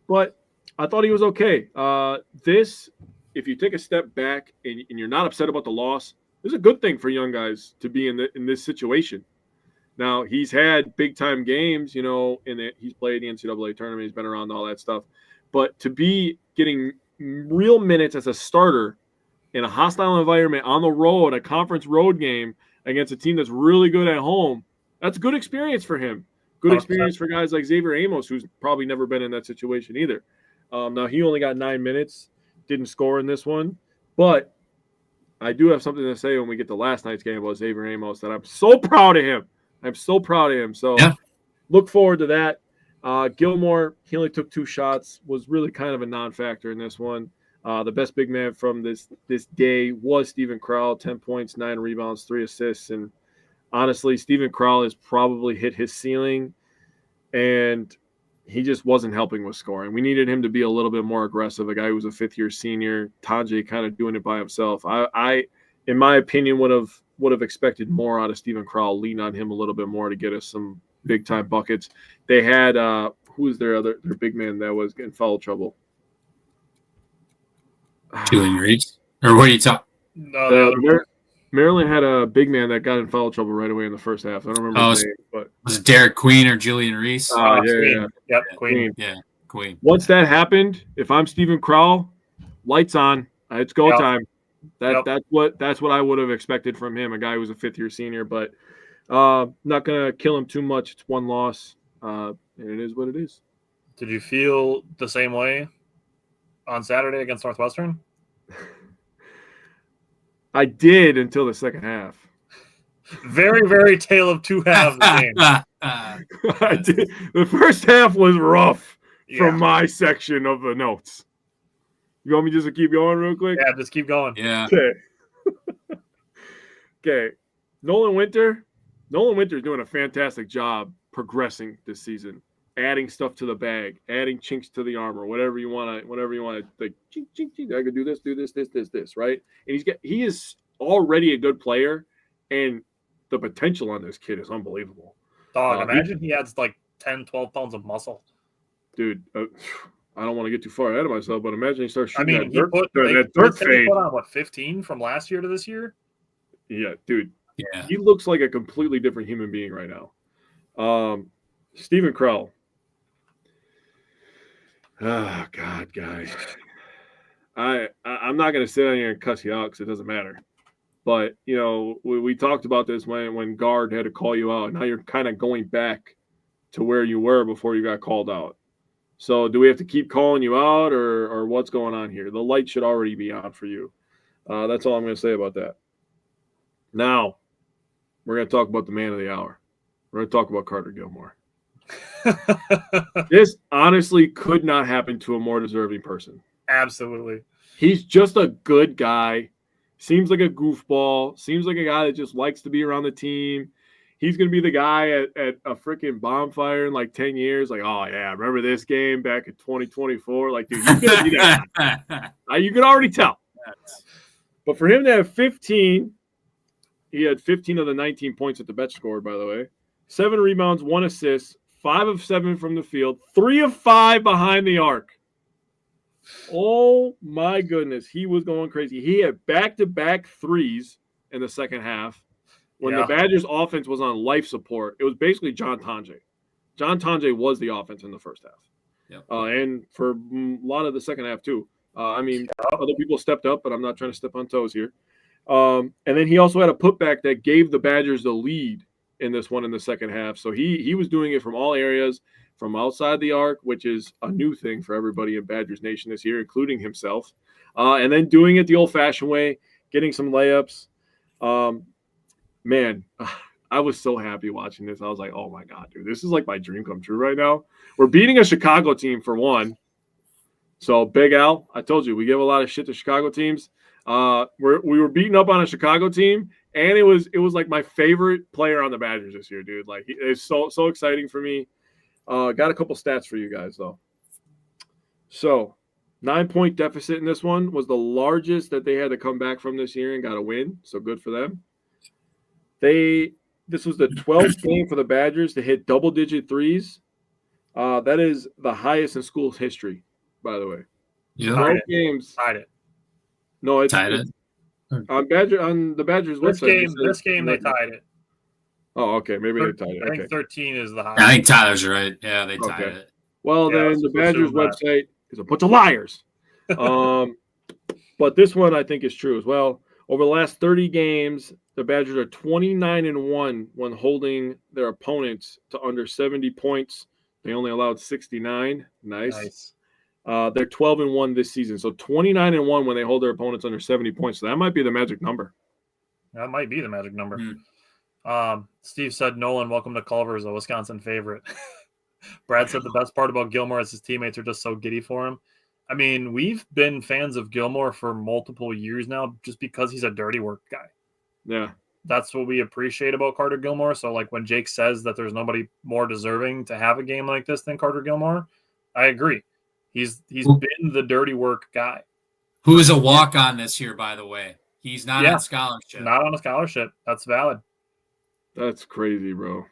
Speaker 3: But I thought he was okay. If you take a step back and you're not upset about the loss, this is a good thing for young guys to be in this situation. Now, he's had big-time games, he's played the NCAA tournament, he's been around all that stuff. But to be getting real minutes as a starter in a hostile environment on the road, a conference road game against a team that's really good at home, that's a good experience for him. Good experience for guys like Xavier Amos, who's probably never been in that situation either. Now, he only got 9 minutes, didn't score in this one. But I do have something to say when we get to last night's game about Xavier Amos that I'm so proud of him. So look forward to that. Gilmore, he only took 2 shots, was really kind of a non-factor in this one. The best big man from this day was Steven Crowell, 10 points, 9 rebounds, 3 assists. And honestly, Steven Crowell has probably hit his ceiling, and he just wasn't helping with scoring. We needed him to be a little bit more aggressive, a guy who was a fifth-year senior. Tonje kind of doing it by himself. I in my opinion, would have expected more out of Steven Crowell, lean on him a little bit more to get us some big-time buckets. They had who was their big man that was in foul trouble?
Speaker 4: Julian Reese? Or what are you talking?
Speaker 3: Maryland had a big man that got in foul trouble right away in the first half. I don't remember his name, but
Speaker 4: was it Derek Queen or Julian Reese?
Speaker 3: Yeah.
Speaker 2: Yep, Queen.
Speaker 4: Yeah, Queen.
Speaker 3: Once that happened, if I'm Steven Crowell, lights on. It's go time. That's what I would have expected from him, a guy who was a fifth-year senior. But not gonna kill him too much. It's one loss, and it is what it is.
Speaker 2: Did you feel the same way on Saturday against Northwestern?
Speaker 3: I did until the second half.
Speaker 2: Very, very tale of two halves game.
Speaker 3: I did. The first half was rough from my section of the notes. You want me just to keep going real quick?
Speaker 2: Yeah, just keep going.
Speaker 4: Yeah.
Speaker 3: Okay. Nolan Winter is doing a fantastic job progressing this season, adding stuff to the bag, adding chinks to the armor, whatever you want to like. Chink, chink, chink. I could do this, right? And he is already a good player, and the potential on this kid is unbelievable.
Speaker 2: Dog, imagine he adds like 10, 12 pounds of muscle.
Speaker 3: Dude, I don't want to get too far ahead of myself, but imagine he starts shooting that
Speaker 2: dirt fade. He put on, 15 from last year to this year?
Speaker 3: Yeah, dude.
Speaker 4: Yeah.
Speaker 3: He looks like a completely different human being right now. Steven Crowell. Oh, God, guys. I'm not going to sit on here and cuss you out because it doesn't matter. But, we talked about this when Guard had to call you out. Now you're kind of going back to where you were before you got called out. So do we have to keep calling you out or what's going on here? The light should already be on for you. That's all I'm going to say about that. Now, we're going to talk about the man of the hour. We're going to talk about Carter Gilmore. This honestly could not happen to a more deserving person. Absolutely. He's just a good guy. Seems like a goofball. Seems like a guy that just likes to be around the team. He's going to be the guy at a freaking bonfire in like 10 years. Like, oh, yeah, remember this game back in 2024? Like, dude, he's going to be that guy. You can already tell. But for him to have 15, he had 15 of the 19 points that the bet scored, by the way. 7 rebounds, 1 assist, 5 of 7 from the field, 3 of 5 behind the arc. Oh, my goodness. He was going crazy. He had back-to-back threes in the second half. When the Badgers' offense was on life support, it was basically John Tonje. John Tonje was the offense in the first half.
Speaker 4: Yep.
Speaker 3: And for a lot of the second half, too. Other people stepped up, but I'm not trying to step on toes here. And then he also had a putback that gave the Badgers the lead in this one in the second half. So he was doing it from all areas, from outside the arc, which is a new thing for everybody in Badgers Nation this year, including himself. And then doing it the old-fashioned way, getting some layups. Man, I was so happy watching this. I was like, oh, my God, dude, this is like my dream come true right now. We're beating a Chicago team for one. So, Big Al, I told you, we give a lot of shit to Chicago teams. We were beating up on a Chicago team, and it was like my favorite player on the Badgers this year, dude. Like, it's so exciting for me. Got a couple stats for you guys, though. So, 9-point deficit in this one was the largest that they had to come back from this year and got a win. So, good for them. This was the 12th game for the Badgers to hit double-digit threes. That is the highest in school history, by the way.
Speaker 4: Yeah.
Speaker 3: 12 games.
Speaker 2: Tied it.
Speaker 3: No, it's
Speaker 4: Tied it.
Speaker 3: on the Badgers website.
Speaker 2: This game they tied it.
Speaker 3: Oh, okay. Maybe they tied it.
Speaker 2: I think
Speaker 3: Okay.
Speaker 2: 13 is the highest.
Speaker 4: I think Tyler's right. Yeah, they tied
Speaker 3: Okay.
Speaker 4: it.
Speaker 3: Well,
Speaker 2: Yeah,
Speaker 3: then
Speaker 2: let's
Speaker 3: the Badgers
Speaker 2: assume that.
Speaker 3: website is a bunch of liars. But this one I think is true as well. Over the last 30 games, the Badgers are 29-1 when holding their opponents to under 70 points. They only allowed 69. Nice. They're 12-1 this season. So 29-1 when they hold their opponents under 70 points. So that might be the magic number.
Speaker 2: That might be the magic number. Steve said, Nolan, welcome to Culver's, a Wisconsin favorite. Brad said the best part about Gilmore is his teammates are just so giddy for him. I mean, we've been fans of Gilmore for multiple years now just because he's a dirty work guy.
Speaker 3: Yeah.
Speaker 2: That's what we appreciate about Carter Gilmore. So, like, when Jake says that there's nobody more deserving to have a game like this than Carter Gilmore, I agree. He's been the dirty work guy.
Speaker 4: Who is a walk-on this year, by the way. He's not on scholarship.
Speaker 2: Not on a scholarship. That's valid.
Speaker 3: That's crazy, bro.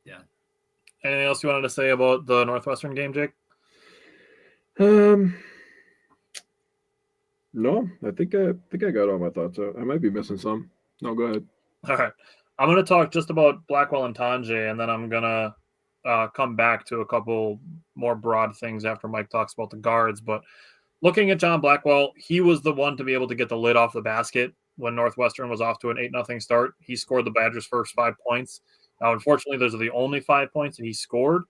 Speaker 4: Yeah.
Speaker 2: Anything else you wanted to say about the Northwestern game, Jake?
Speaker 3: No, I think I got all my thoughts out. I might be missing some. No, go ahead.
Speaker 2: All right. I'm going to talk just about Blackwell and Tonje, and then I'm going to come back to a couple more broad things after Mike talks about the guards. But looking at John Blackwell, he was the one to be able to get the lid off the basket when Northwestern was off to an 8-0 start. He scored the Badgers' first 5 points. Now, unfortunately, those are the only 5 points that he scored.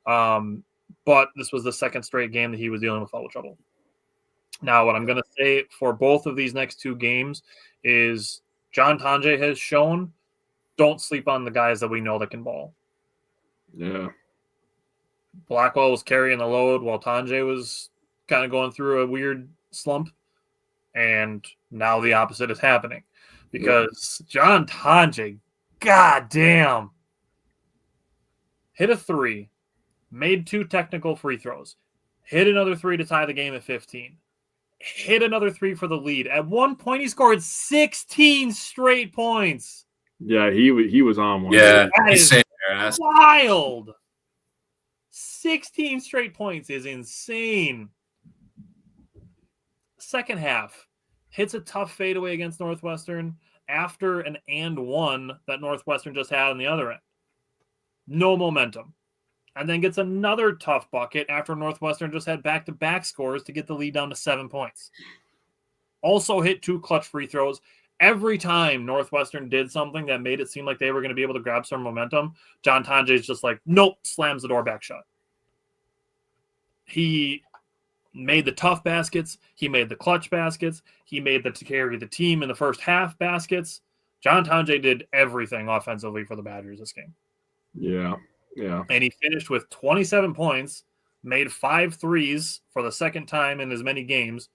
Speaker 2: But this was the second straight game that he was dealing with foul trouble. Now, what I'm going to say for both of these next 2 games is John Tonje has shown don't sleep on the guys that we know that can ball.
Speaker 3: Yeah.
Speaker 2: Blackwell was carrying the load while Tonje was kind of going through a weird slump. And now the opposite is happening because John Tonje, goddamn, hit a 3, made 2 technical free throws, hit another 3 to tie the game at 15, hit another 3 for the lead. At one point, he scored 16 straight points.
Speaker 3: Yeah, he was on one.
Speaker 4: Yeah,
Speaker 2: That is wild. 16 straight points is insane. Second half, hits a tough fadeaway against Northwestern after an and one that Northwestern just had on the other end. No momentum. And then gets another tough bucket after Northwestern just had back-to-back scores to get the lead down to 7 points. Also hit 2 clutch free throws. Every time Northwestern did something that made it seem like they were going to be able to grab some momentum, John Tonje is just like, nope, slams the door back shut. He made the tough baskets. He made the clutch baskets. He made the to carry the team in the first half baskets. John Tonje did everything offensively for the Badgers this game.
Speaker 3: Yeah. Yeah.
Speaker 2: And he finished with 27 points, made 5 threes for the second time in as many games,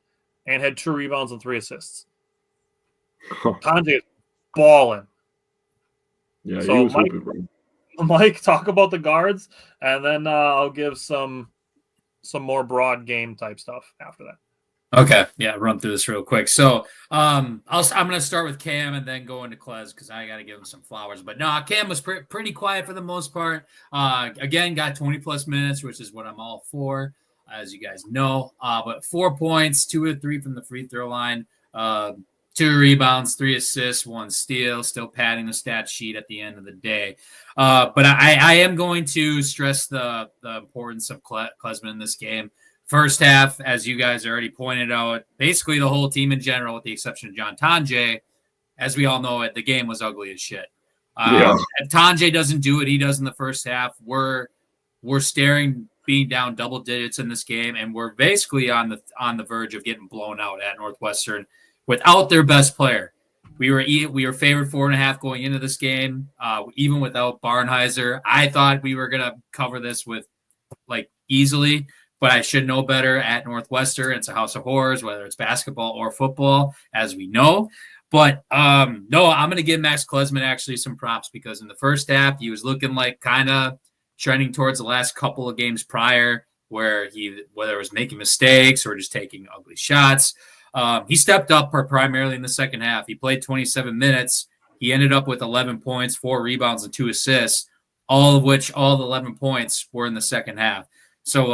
Speaker 2: and had 2 rebounds and 3 assists. Tonje is balling.
Speaker 3: Yeah,
Speaker 2: so
Speaker 3: he was hooping, bro.
Speaker 2: Mike, talk about the guards, and then I'll give some more broad game type stuff after that.
Speaker 4: Okay, yeah, run through this real quick. So I'm going to start with Cam and then go into Klez because I got to give him some flowers. But no, Cam was pretty quiet for the most part. Again, got 20 plus minutes, which is what I'm all for, as you guys know. But 4 points, 2 of 3 from the free throw line, 2 rebounds, 3 assists, 1 steal. Still padding the stat sheet at the end of the day. But I am going to stress the importance of Klezman in this game. First half, as you guys already pointed out, basically the whole team in general, with the exception of John Tonje, as we all know it, the game was ugly as shit. If Tonje doesn't do what he does in the first half, we're staring being down double digits in this game, and we're basically on the verge of getting blown out at Northwestern without their best player. We were favored 4.5 going into this game, even without Barnheiser. I thought we were gonna cover this with easily. But I should know better at Northwestern. It's a house of horrors, whether it's basketball or football, as we know. But no, I'm going to give Max Klezman actually some props because in the first half, he was looking like kind of trending towards the last couple of games prior whether it was making mistakes or just taking ugly shots. He stepped up primarily in the second half. He played 27 minutes. He ended up with 11 points, 4 rebounds, and 2 assists, all of which, all the 11 points were in the second half. So,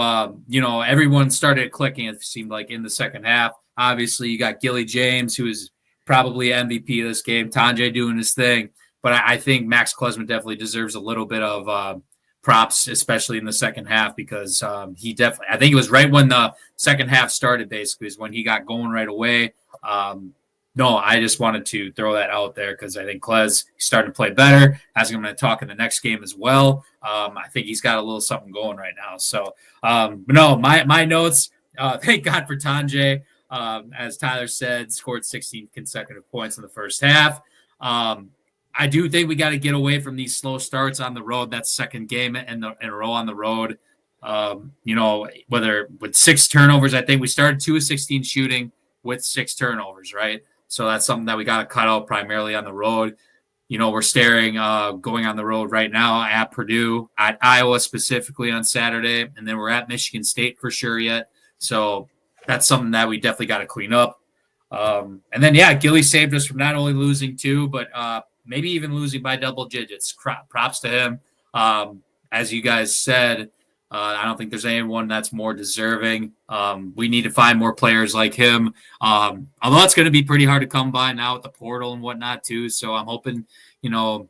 Speaker 4: everyone started clicking, it seemed like, in the second half. Obviously, you got Gilly James, who is probably MVP of this game, Tonje doing his thing. But I think Max Klezman definitely deserves a little bit of props, especially in the second half, because I think it was right when the second half started, basically, is when he got going right away. No, I just wanted to throw that out there because I think Klez started to play better. As I'm going to talk in the next game as well. I think he's got a little something going right now. So, but no, my notes. Thank God for Tonje. As Tyler said, scored 16 consecutive points in the first half. I do think we got to get away from these slow starts on the road. That's second game in a row on the road. Whether with 6 turnovers, I think we started 2 of 16 shooting with 6 turnovers, right? So that's something that we got to cut out primarily on the road. We're staring going on the road right now at Purdue, at Iowa specifically on Saturday, and then we're at Michigan State for sure yet. So that's something that we definitely got to clean up. And then, Gilly saved us from not only losing 2, but maybe even losing by double digits. Props to him. As you guys said, I don't think there's anyone that's more deserving. We need to find more players like him. Although it's going to be pretty hard to come by now with the portal and whatnot too. So I'm hoping,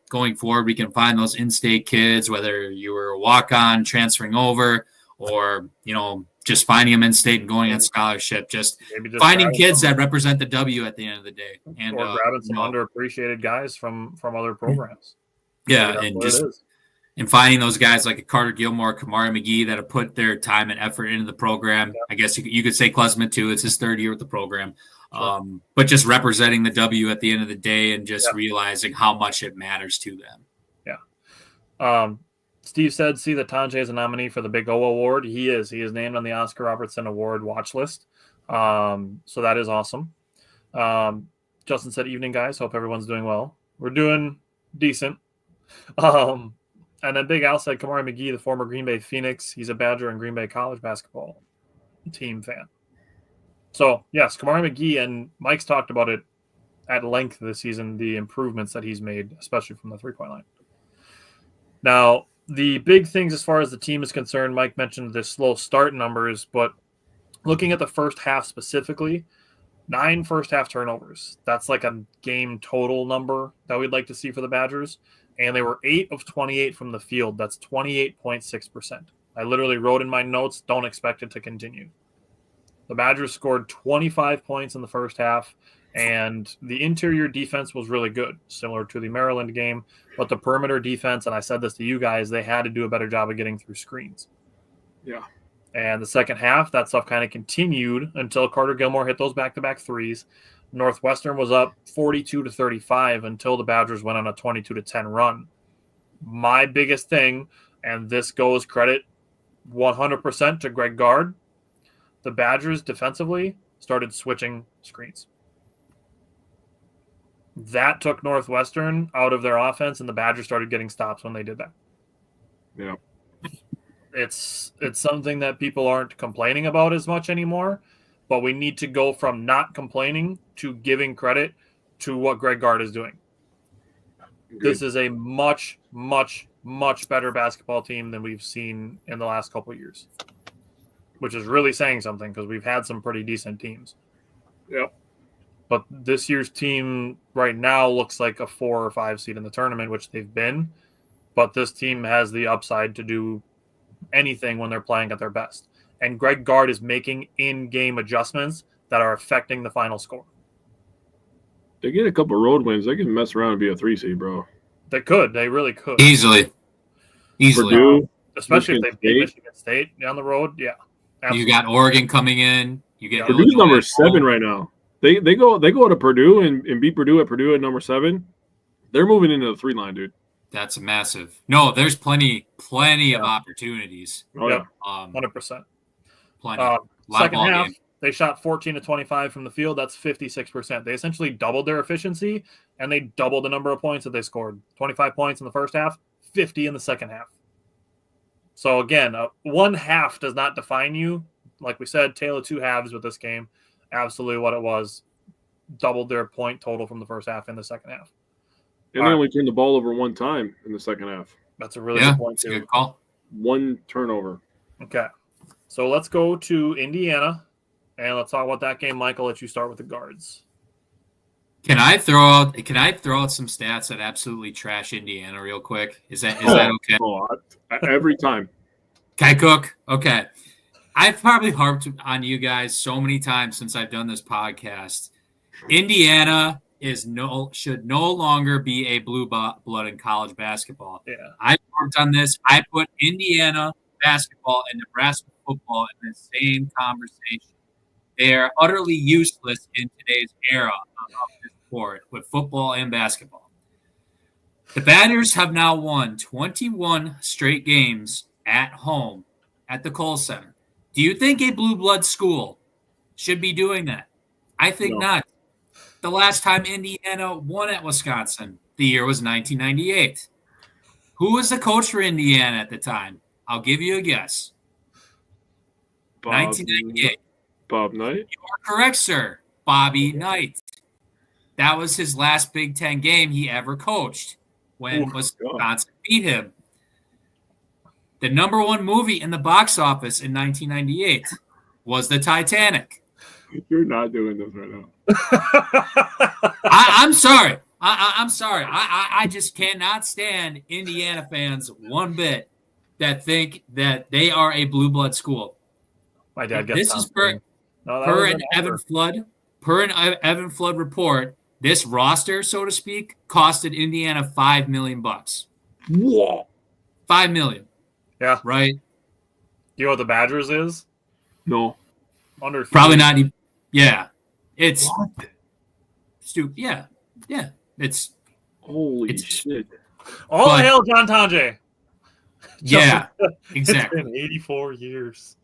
Speaker 4: going forward, we can find those in-state kids, whether you were a walk-on transferring over or, just finding them in-state and going on scholarship, just finding kids that represent the W at the end of the day. And
Speaker 2: or grabbing some underappreciated guys from other programs.
Speaker 4: Yeah. And finding those guys like a Carter Gilmore, Kamari McGee that have put their time and effort into the program. Yeah. I guess you could say Klezman too. It's his 3rd year with the program. Sure. But just representing the W at the end of the day and just realizing how much it matters to them.
Speaker 2: Yeah. Steve said, see that Tonje is a nominee for the Big O Award. He is. He is named on the Oscar Robertson Award watch list. So that is awesome. Justin said, evening, guys. Hope everyone's doing well. We're doing decent. And then Big Al said, Kamari McGee, the former Green Bay Phoenix. He's a Badger and Green Bay college basketball team fan. So, yes, Kamari McGee, and Mike's talked about it at length this season, the improvements that he's made, especially from the three-point line. Now, the big things as far as the team is concerned, Mike mentioned the slow start numbers, but looking at the first half specifically, 9 first-half turnovers. That's like a game total number that we'd like to see for the Badgers. And they were 8 of 28 from the field. That's 28.6%. I literally wrote in my notes, don't expect it to continue. The Badgers scored 25 points in the first half, and the interior defense was really good, similar to the Maryland game. But the perimeter defense, and I said this to you guys, they had to do a better job of getting through screens.
Speaker 3: Yeah.
Speaker 2: And the second half, that stuff kind of continued until Carter Gilmore hit those back-to-back threes. Northwestern was up 42-35 until the Badgers went on a 22-10 run. My biggest thing, and this goes credit 100% to Greg Gard, the Badgers defensively started switching screens. That took Northwestern out of their offense, and the Badgers started getting stops when they did that.
Speaker 3: Yeah.
Speaker 2: It's something that people aren't complaining about as much anymore, but we need to go from not complaining to giving credit to what Greg Gard is doing. This is a much, much, much better basketball team than we've seen in the last couple of years, which is really saying something because we've had some pretty decent teams.
Speaker 3: Yep.
Speaker 2: But this year's team right now looks like a 4 or 5 seed in the tournament, which they've been. But this team has the upside to do anything when they're playing at their best. And Greg Gard is making in-game adjustments that are affecting the final score.
Speaker 3: They get a couple road wins. They can mess around and be a 3 seed, bro.
Speaker 2: They could. They really could.
Speaker 4: Easily.
Speaker 3: Purdue,
Speaker 2: Especially if they beat Michigan State down the road. Yeah. Absolutely.
Speaker 4: You got Oregon coming in. You get
Speaker 3: Purdue's number 7 right now. They go to Purdue and beat Purdue at number 7. They're moving into the 3 line, dude.
Speaker 4: That's a massive. No, there's plenty of opportunities.
Speaker 3: Oh, yeah.
Speaker 2: 100%.
Speaker 4: Plenty.
Speaker 2: Second half, they shot 14 to 25 from the field. That's 56%. They essentially doubled their efficiency, and they doubled the number of points that they scored. 25 points in the first half, 50 in the second half. So, again, 1 half does not define you. Like we said, tale of 2 halves with this game. Absolutely what it was. Doubled their point total from the first half in the second half.
Speaker 3: And they only turned the ball over 1 time in the second half.
Speaker 2: That's a really good point, too.
Speaker 4: Good call.
Speaker 3: 1 turnover.
Speaker 2: Okay. So let's go to Indiana, and let's talk about that game. Michael, let you start with the guards.
Speaker 4: Can I throw out some stats that absolutely trash Indiana real quick? Is that okay?
Speaker 3: Oh, every time.
Speaker 4: Kai Cook? Okay. I've probably harped on you guys so many times since I've done this podcast. Indiana should no longer be a blue blood in college basketball.
Speaker 2: Yeah.
Speaker 4: I've harped on this. I put Indiana basketball and Nebraska football in the same conversation. They are utterly useless in today's era of this sport with football and basketball. The Badgers have now won 21 straight games at home at the Kohl Center. Do you think a blue blood school should be doing that? I think not. The last time Indiana won at Wisconsin, the year was 1998. Who was the coach for Indiana at the time? I'll give you a guess. 1998.
Speaker 3: Bob Knight?
Speaker 4: You are correct, sir. Bobby Knight. That was his last Big Ten game he ever coached when Wisconsin beat him. The number 1 movie in the box office in 1998 was The Titanic.
Speaker 3: You're not doing this right now.
Speaker 4: I'm sorry. I'm sorry. I just cannot stand Indiana fans one bit that think that they are a blue blood school.
Speaker 2: My dad gets
Speaker 4: this is per an Evan Flood report. This roster, so to speak, costed Indiana $5 million.
Speaker 3: Whoa.
Speaker 4: $5 million.
Speaker 2: Yeah.
Speaker 4: Right?
Speaker 2: You know what the Badgers is?
Speaker 3: No.
Speaker 2: Under 3.
Speaker 4: Probably not even. Yeah. It's stupid. Yeah. Yeah. It's
Speaker 3: shit.
Speaker 2: All hail John Tange.
Speaker 4: Yeah. Exactly.
Speaker 2: It's been 84 years.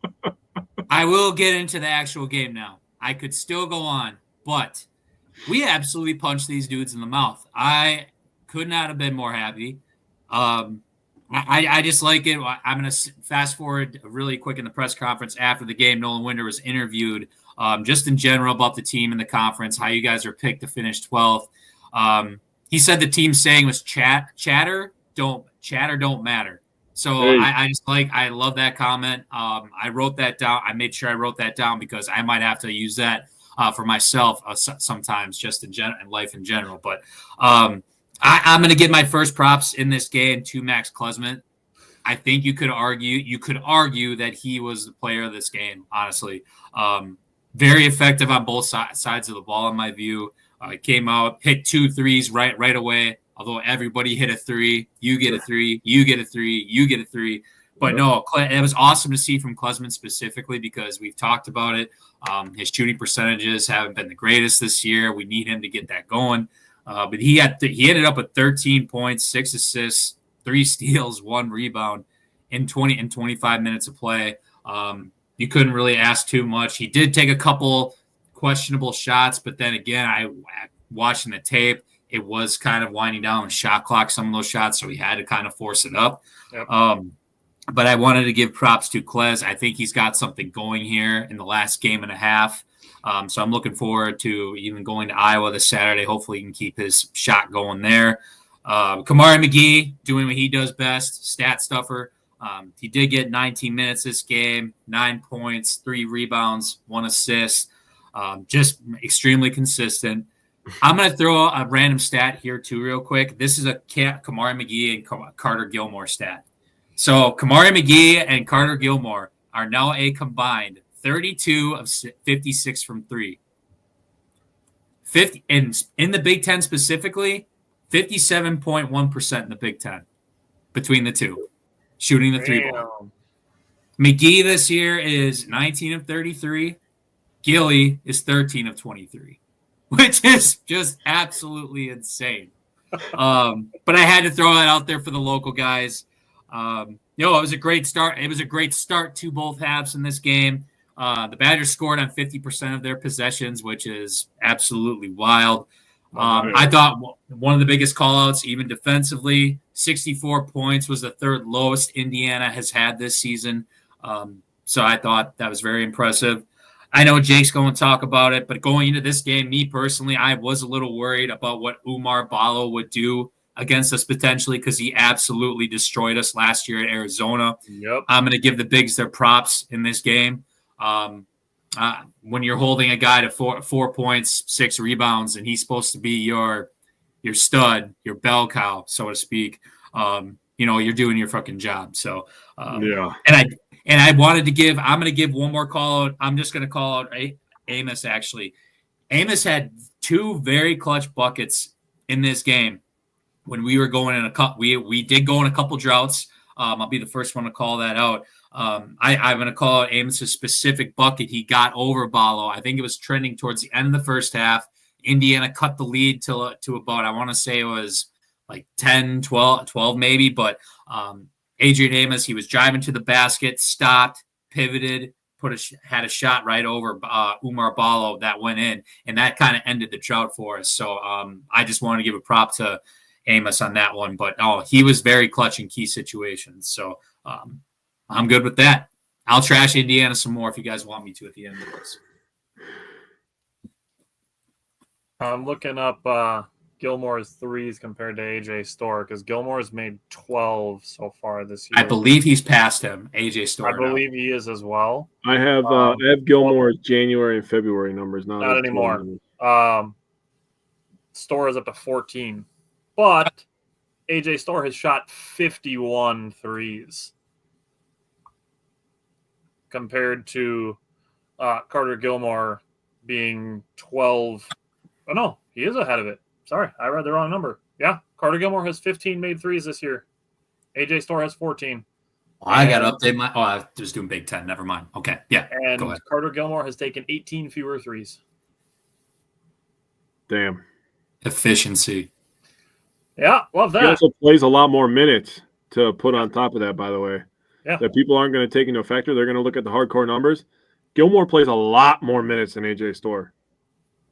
Speaker 4: I will get into the actual game now. I could still go on, but we absolutely punched these dudes in the mouth. I could not have been more happy. I just like it. I'm going to fast forward really quick in the press conference after the game. Nolan Winder was interviewed just in general about the team and the conference, how you guys are picked to finish 12th. He said the team saying was chatter don't matter. So hey. I love that comment. I wrote that down. I made sure I wrote that down because I might have to use that for myself sometimes just in life in general. But I'm going to give my first props in this game to Max Klesmit. I think you could argue that he was the player of this game, honestly. Very effective on both sides of the ball, in my view. Came out, hit 2 threes right away. Although everybody hit a 3, you get a 3, you get a 3, you get a 3. But no, it was awesome to see from Klesmit specifically because we've talked about it. His shooting percentages haven't been the greatest this year. We need him to get that going. But he ended up with 13 points, 6 assists, 3 steals, 1 rebound in 25 minutes of play. You couldn't really ask too much. He did take a couple questionable shots, but then again, watching the tape, it was kind of winding down and shot clock some of those shots, so he had to kind of force it up.
Speaker 2: Yep.
Speaker 4: But I wanted to give props to Klez. I think he's got something going here in the last game and a half. So I'm looking forward to even going to Iowa this Saturday. Hopefully he can keep his shot going there. Kamari McGee doing what he does best, stat stuffer. He did get 19 minutes this game, 9 points, 3 rebounds, 1 assist. Just extremely consistent. I'm going to throw a random stat here too real quick. This is a Kamari McGee and Carter Gilmore stat. So Kamari McGee and Carter Gilmore are now a combined 32 of 56 from 3. 50 in the Big Ten specifically, 57.1% in the Big Ten between the two, shooting the 3-ball. McGee this year is 19 of 33. Gilly is 13 of 23, which is just absolutely insane. But I had to throw that out there for the local guys. It was a great start. It was a great start to both halves in this game. The Badgers scored on 50% of their possessions, which is absolutely wild. I thought one of the biggest callouts, even defensively, 64 points was the third lowest Indiana has had this season. So I thought that was very impressive. I know Jake's going to talk about it, but going into this game, me personally, I was a little worried about what Umar Ballo would do against us potentially because he absolutely destroyed us last year at Arizona.
Speaker 2: Yep.
Speaker 4: I'm going to give the Bigs their props in this game. When you're holding a guy to 4 points, 6 rebounds, and he's supposed to be your stud, your bell cow, so to speak, you're doing your fucking job. So, And I wanted to I'm going to give one more call out. I'm just going to call out Amos, actually. Amos had 2 very clutch buckets in this game when we were going in a cup. We did go in a couple droughts. I'll be the first one to call that out. I'm going to call out Amos' specific bucket he got over Ballo. I think it was trending towards the end of the first half. Indiana cut the lead to about, I want to say it was like 10, 12 maybe, but Adrian Amos, he was driving to the basket, stopped, pivoted, had a shot right over Umar Ballo that went in, and that kind of ended the drought for us. So I just want to give a prop to Amos on that one. But he was very clutch in key situations. So I'm good with that. I'll trash Indiana some more if you guys want me to at the end of this.
Speaker 2: I'm looking up Gilmore's threes compared to AJ Storr because Gilmore's made 12 so far this year.
Speaker 4: I believe he's passed him, AJ Storr.
Speaker 2: I believe he is as well.
Speaker 3: I have Gilmore's January and February numbers.
Speaker 2: Not anymore. Storr is up to 14. But AJ Storr has shot 51 threes compared to Carter Gilmore being 12. Oh, no, he is ahead of it. Sorry, I read the wrong number. Yeah, Carter Gilmore has 15 made threes this year. AJ Storr has 14.
Speaker 4: I got to update my – I was doing Big Ten. Never mind. Okay, yeah,
Speaker 2: and
Speaker 4: go ahead.
Speaker 2: Carter Gilmore has taken 18 fewer threes.
Speaker 3: Damn.
Speaker 4: Efficiency.
Speaker 2: Yeah, love that.
Speaker 3: He also plays a lot more minutes to put on top of that, by the way.
Speaker 2: Yeah.
Speaker 3: That people aren't going to take into factor. They're going to look at the hardcore numbers. Gilmore plays a lot more minutes than AJ Storr.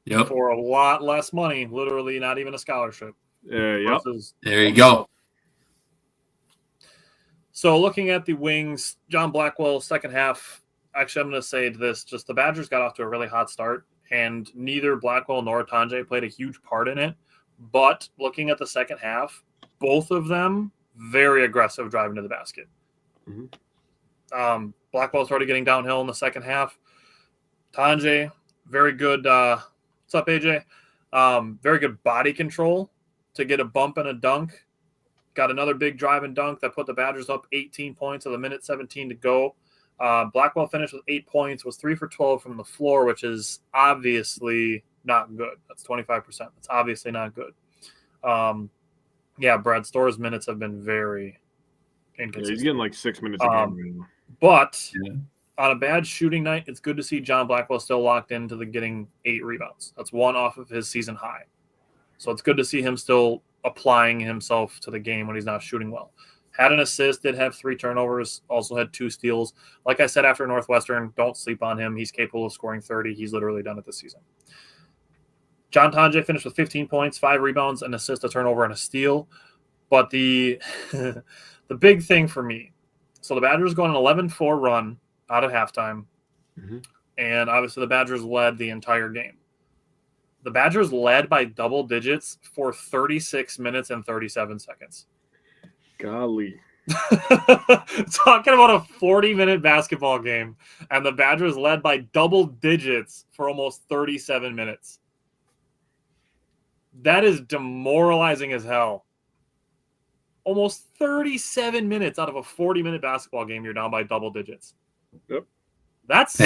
Speaker 4: Yep.
Speaker 2: For a lot less money, literally not even a scholarship.
Speaker 3: Yep.
Speaker 4: There you go.
Speaker 2: So looking at the wings, John Blackwell, second half, actually I'm going to say this, just the Badgers got off to a really hot start, and neither Blackwell nor Tanjay played a huge part in it. But looking at the second half, both of them very aggressive driving to the basket.
Speaker 3: Mm-hmm.
Speaker 2: Blackwell started getting downhill in the second half. Tanjay, very good. What's up, AJ? Very good body control to get a bump and a dunk. Got another big drive and dunk that put the Badgers up 18 points with a minute 17 to go. Blackwell finished with 8 points, was 3 for 12 from the floor, which is obviously not good. That's 25%. That's obviously not good. Brad Storr's minutes have been very inconsistent.
Speaker 3: Yeah, he's getting like 6 minutes a game right now.
Speaker 2: But on a bad shooting night, it's good to see John Blackwell still locked into the getting 8 rebounds. That's 1 off of his season high. So it's good to see him still applying himself to the game when he's not shooting well. Had an assist, did have 3 turnovers, also had 2 steals. Like I said after Northwestern, don't sleep on him. He's capable of scoring 30. He's literally done it this season. John Tanjay finished with 15 points, 5 rebounds, an assist, a turnover, and a steal. But the the big thing for me, so the Badgers go on an 11-4 run out of halftime.
Speaker 3: Mm-hmm.
Speaker 2: and obviously the Badgers led the entire game. The Badgers led by double digits for 36 minutes and 37 seconds.
Speaker 3: Golly.
Speaker 2: Talking about a 40-minute basketball game, and the Badgers led by double digits for almost 37 minutes. That is demoralizing as hell. Almost 37 minutes out of a 40-minute basketball game, you're down by double digits.
Speaker 3: Yep.
Speaker 2: That's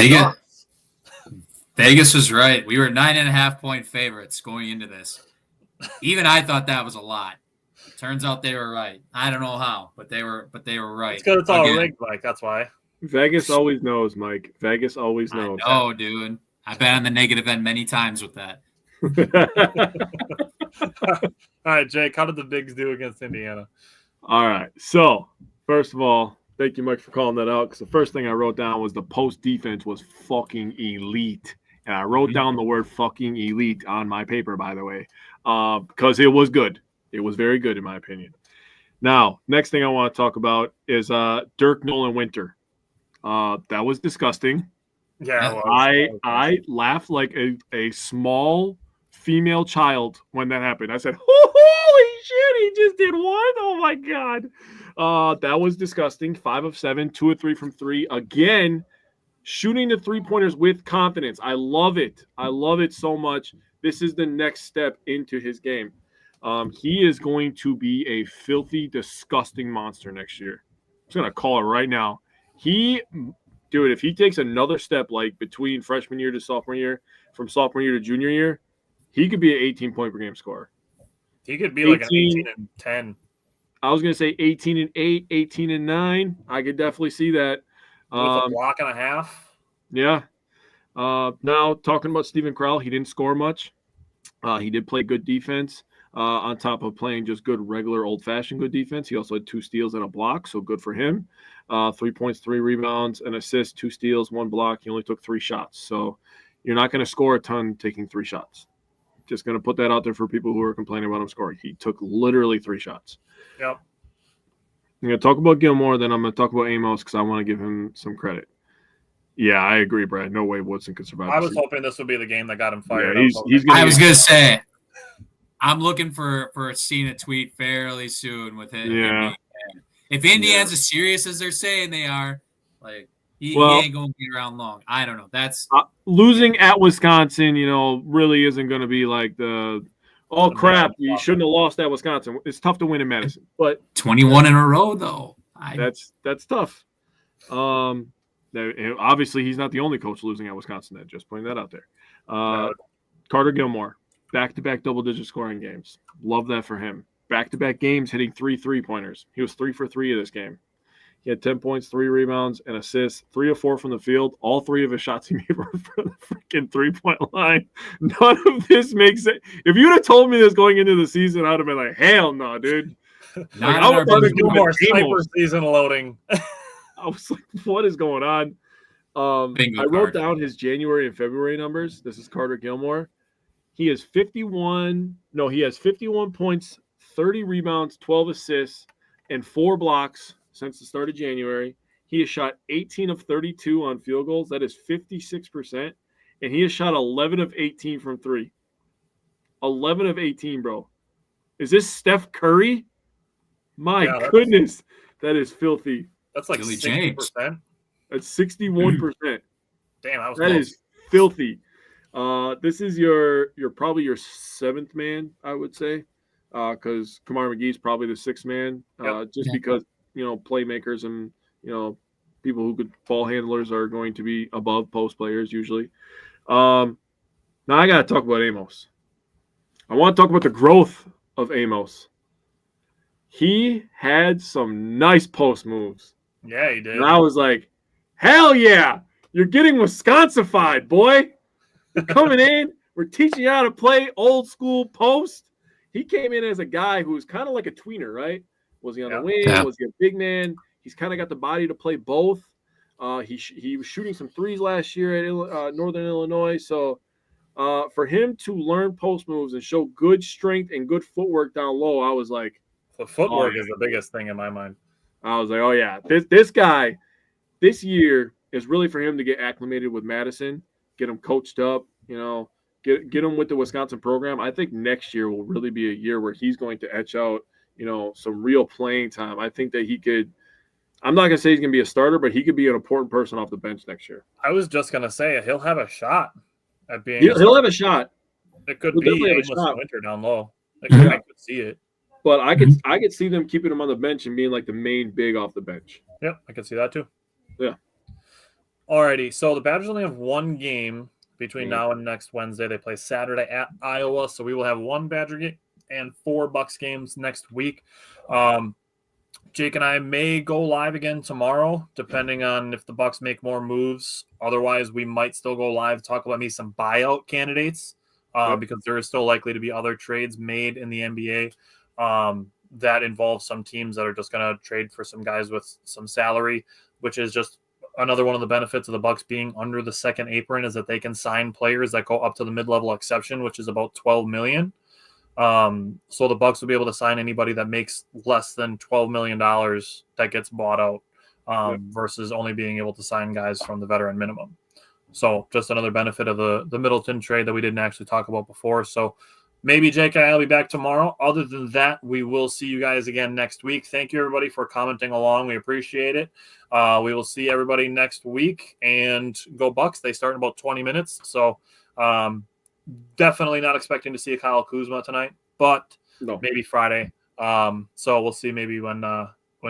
Speaker 4: Vegas was right. We were 9.5-point favorites going into this. Even I thought that was a lot. Turns out they were right. I don't know how, but they were right.
Speaker 2: It's because it's all rigged, Mike. That's why.
Speaker 3: Vegas always knows, Mike. Vegas always knows.
Speaker 4: Oh, dude. I've been on the negative end many times with that.
Speaker 2: All right, Jake, how did the Bigs do against Indiana?
Speaker 3: All right. So, first of all, thank you, Mike, for calling that out, because the first thing I wrote down was the post defense was fucking elite. And I wrote down the word fucking elite on my paper, by the way, because it was good. It was very good, in my opinion. Now, next thing I want to talk about is Dirk Nolan Winter. That was disgusting.
Speaker 2: Yeah,
Speaker 3: I laughed like a small female child when that happened. I said, holy shit, he just did what? Oh, my God. That was disgusting. 5 of 7, 2 of 3 from 3. Again, shooting the three-pointers with confidence. I love it. I love it so much. This is the next step into his game. He is going to be a filthy, disgusting monster next year. I'm just going to call it right now. Dude, if he takes another step, like between freshman year to sophomore year, from sophomore year to junior year, he could be an 18-point per game scorer.
Speaker 2: He could be like an 18 and 10.
Speaker 3: I was going to say 18 and 8, 18 and 9. I could definitely see that.
Speaker 2: With a block and a half.
Speaker 3: Yeah. Now, talking about Steven Crowell, he didn't score much. He did play good defense. On top of playing just good, regular, old-fashioned good defense. He also had 2 steals and a block, so good for him. 3 points, 3 rebounds, an assist, 2 steals, 1 block. He only took 3 shots. So you're not going to score a ton taking 3 shots. Just going to put that out there for people who are complaining about him scoring. He took literally 3 shots.
Speaker 2: Yep.
Speaker 3: I'm going to talk about Gilmore, then I'm going to talk about Amos because I want to give him some credit. Yeah, I agree, Brad. No way Woodson could survive.
Speaker 2: I was hoping this would be the game that got him fired.
Speaker 3: Yeah,
Speaker 4: I was going to say, I'm looking for seeing a tweet fairly soon with him.
Speaker 3: Yeah.
Speaker 4: If Indiana's as serious as they're saying they are, like he ain't going to be around long. I don't know. That's
Speaker 3: losing at Wisconsin, really isn't going to be like the crap, you shouldn't have lost at Wisconsin. It's tough to win in Madison, but
Speaker 4: 21 in a row though.
Speaker 3: That's tough. Obviously, he's not the only coach losing at Wisconsin. Just pointing that out there. Carter Gilmore. Back-to-back double-digit scoring games. Love that for him. Back-to-back games hitting 3 three-pointers. He was 3 for 3 of this game. He had 10 points, 3 rebounds, and assists, 3 of 4 from the field. All 3 of his shots he made were from the freaking three-point line. None of this makes sense. If you'd have told me this going into the season, I would have been like, hell no, dude.
Speaker 2: I would have more sniper season loading.
Speaker 3: I was like, what is going on? I wrote down his January and February numbers. This is Carter Gilmore. He has 51 points, 30 rebounds, 12 assists, and 4 blocks since the start of January. He has shot 18 of 32 on field goals. That is 56%. And he has shot 11 of 18 from 3. 11 of 18, bro. Is this Steph Curry? My goodness. That is filthy.
Speaker 2: That's like 60%.
Speaker 3: That's 61%.
Speaker 2: Damn,
Speaker 3: that is filthy. This is your probably your 7th man, I would say, because Kamar McGee's probably the 6th man, because playmakers and people who could ball handlers are going to be above post players usually. Now I got to talk about Amos. I want to talk about the growth of Amos. He had some nice post moves.
Speaker 2: Yeah, he did.
Speaker 3: And I was like, hell yeah, you're getting Wisconsin-fied, boy. Coming in, we're teaching you how to play old school post. He came in as a guy who was kind of like a tweener, right? Was he on the wing? Yeah. Was he a big man? He's kind of got the body to play both. He was shooting some threes last year at Northern Illinois. So for him to learn post moves and show good strength and good footwork down low, I was like,
Speaker 2: the footwork is the biggest thing in my mind.
Speaker 3: I was like, oh yeah, this guy, this year is really for him to get acclimated with Madison, get him coached up, get him with the Wisconsin program. I think next year will really be a year where he's going to etch out, some real playing time. I think that he could – I'm not going to say he's going to be a starter, but he could be an important person off the bench next year.
Speaker 2: I was just going to say he'll have a shot at being.
Speaker 3: He'll have a shot.
Speaker 2: It could
Speaker 3: He'll
Speaker 2: be Amos Winter down low. I could see it.
Speaker 3: But I could see them keeping him on the bench and being like the main big off the bench.
Speaker 2: Yep, I could see that too.
Speaker 3: Yeah.
Speaker 2: Alrighty, so the Badgers only have one game between now and next Wednesday. They play Saturday at Iowa, so we will have one Badger game and 4 Bucks games next week. Jake and I may go live again tomorrow, depending on if the Bucks make more moves. Otherwise, we might still go live, talk about maybe some buyout candidates, because there is still likely to be other trades made in the NBA that involve some teams that are just going to trade for some guys with some salary, which is just another one of the benefits of the Bucks being under the second apron, is that they can sign players that go up to the mid-level exception, which is about $12 million. So the Bucks will be able to sign anybody that makes less than $12 million that gets bought out, versus only being able to sign guys from the veteran minimum. So just another benefit of the Middleton trade that we didn't actually talk about before. So maybe Jake and I will be back tomorrow. Other than that, we will see you guys again next week. Thank you, everybody, for commenting along. We appreciate it. We will see everybody next week, and go Bucks. They start in about 20 minutes. So, definitely not expecting to see a Kyle Kuzma tonight, but maybe Friday. So we'll see maybe when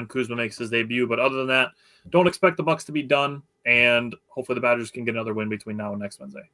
Speaker 2: Kuzma makes his debut. But other than that, don't expect the Bucks to be done, and hopefully the Badgers can get another win between now and next Wednesday.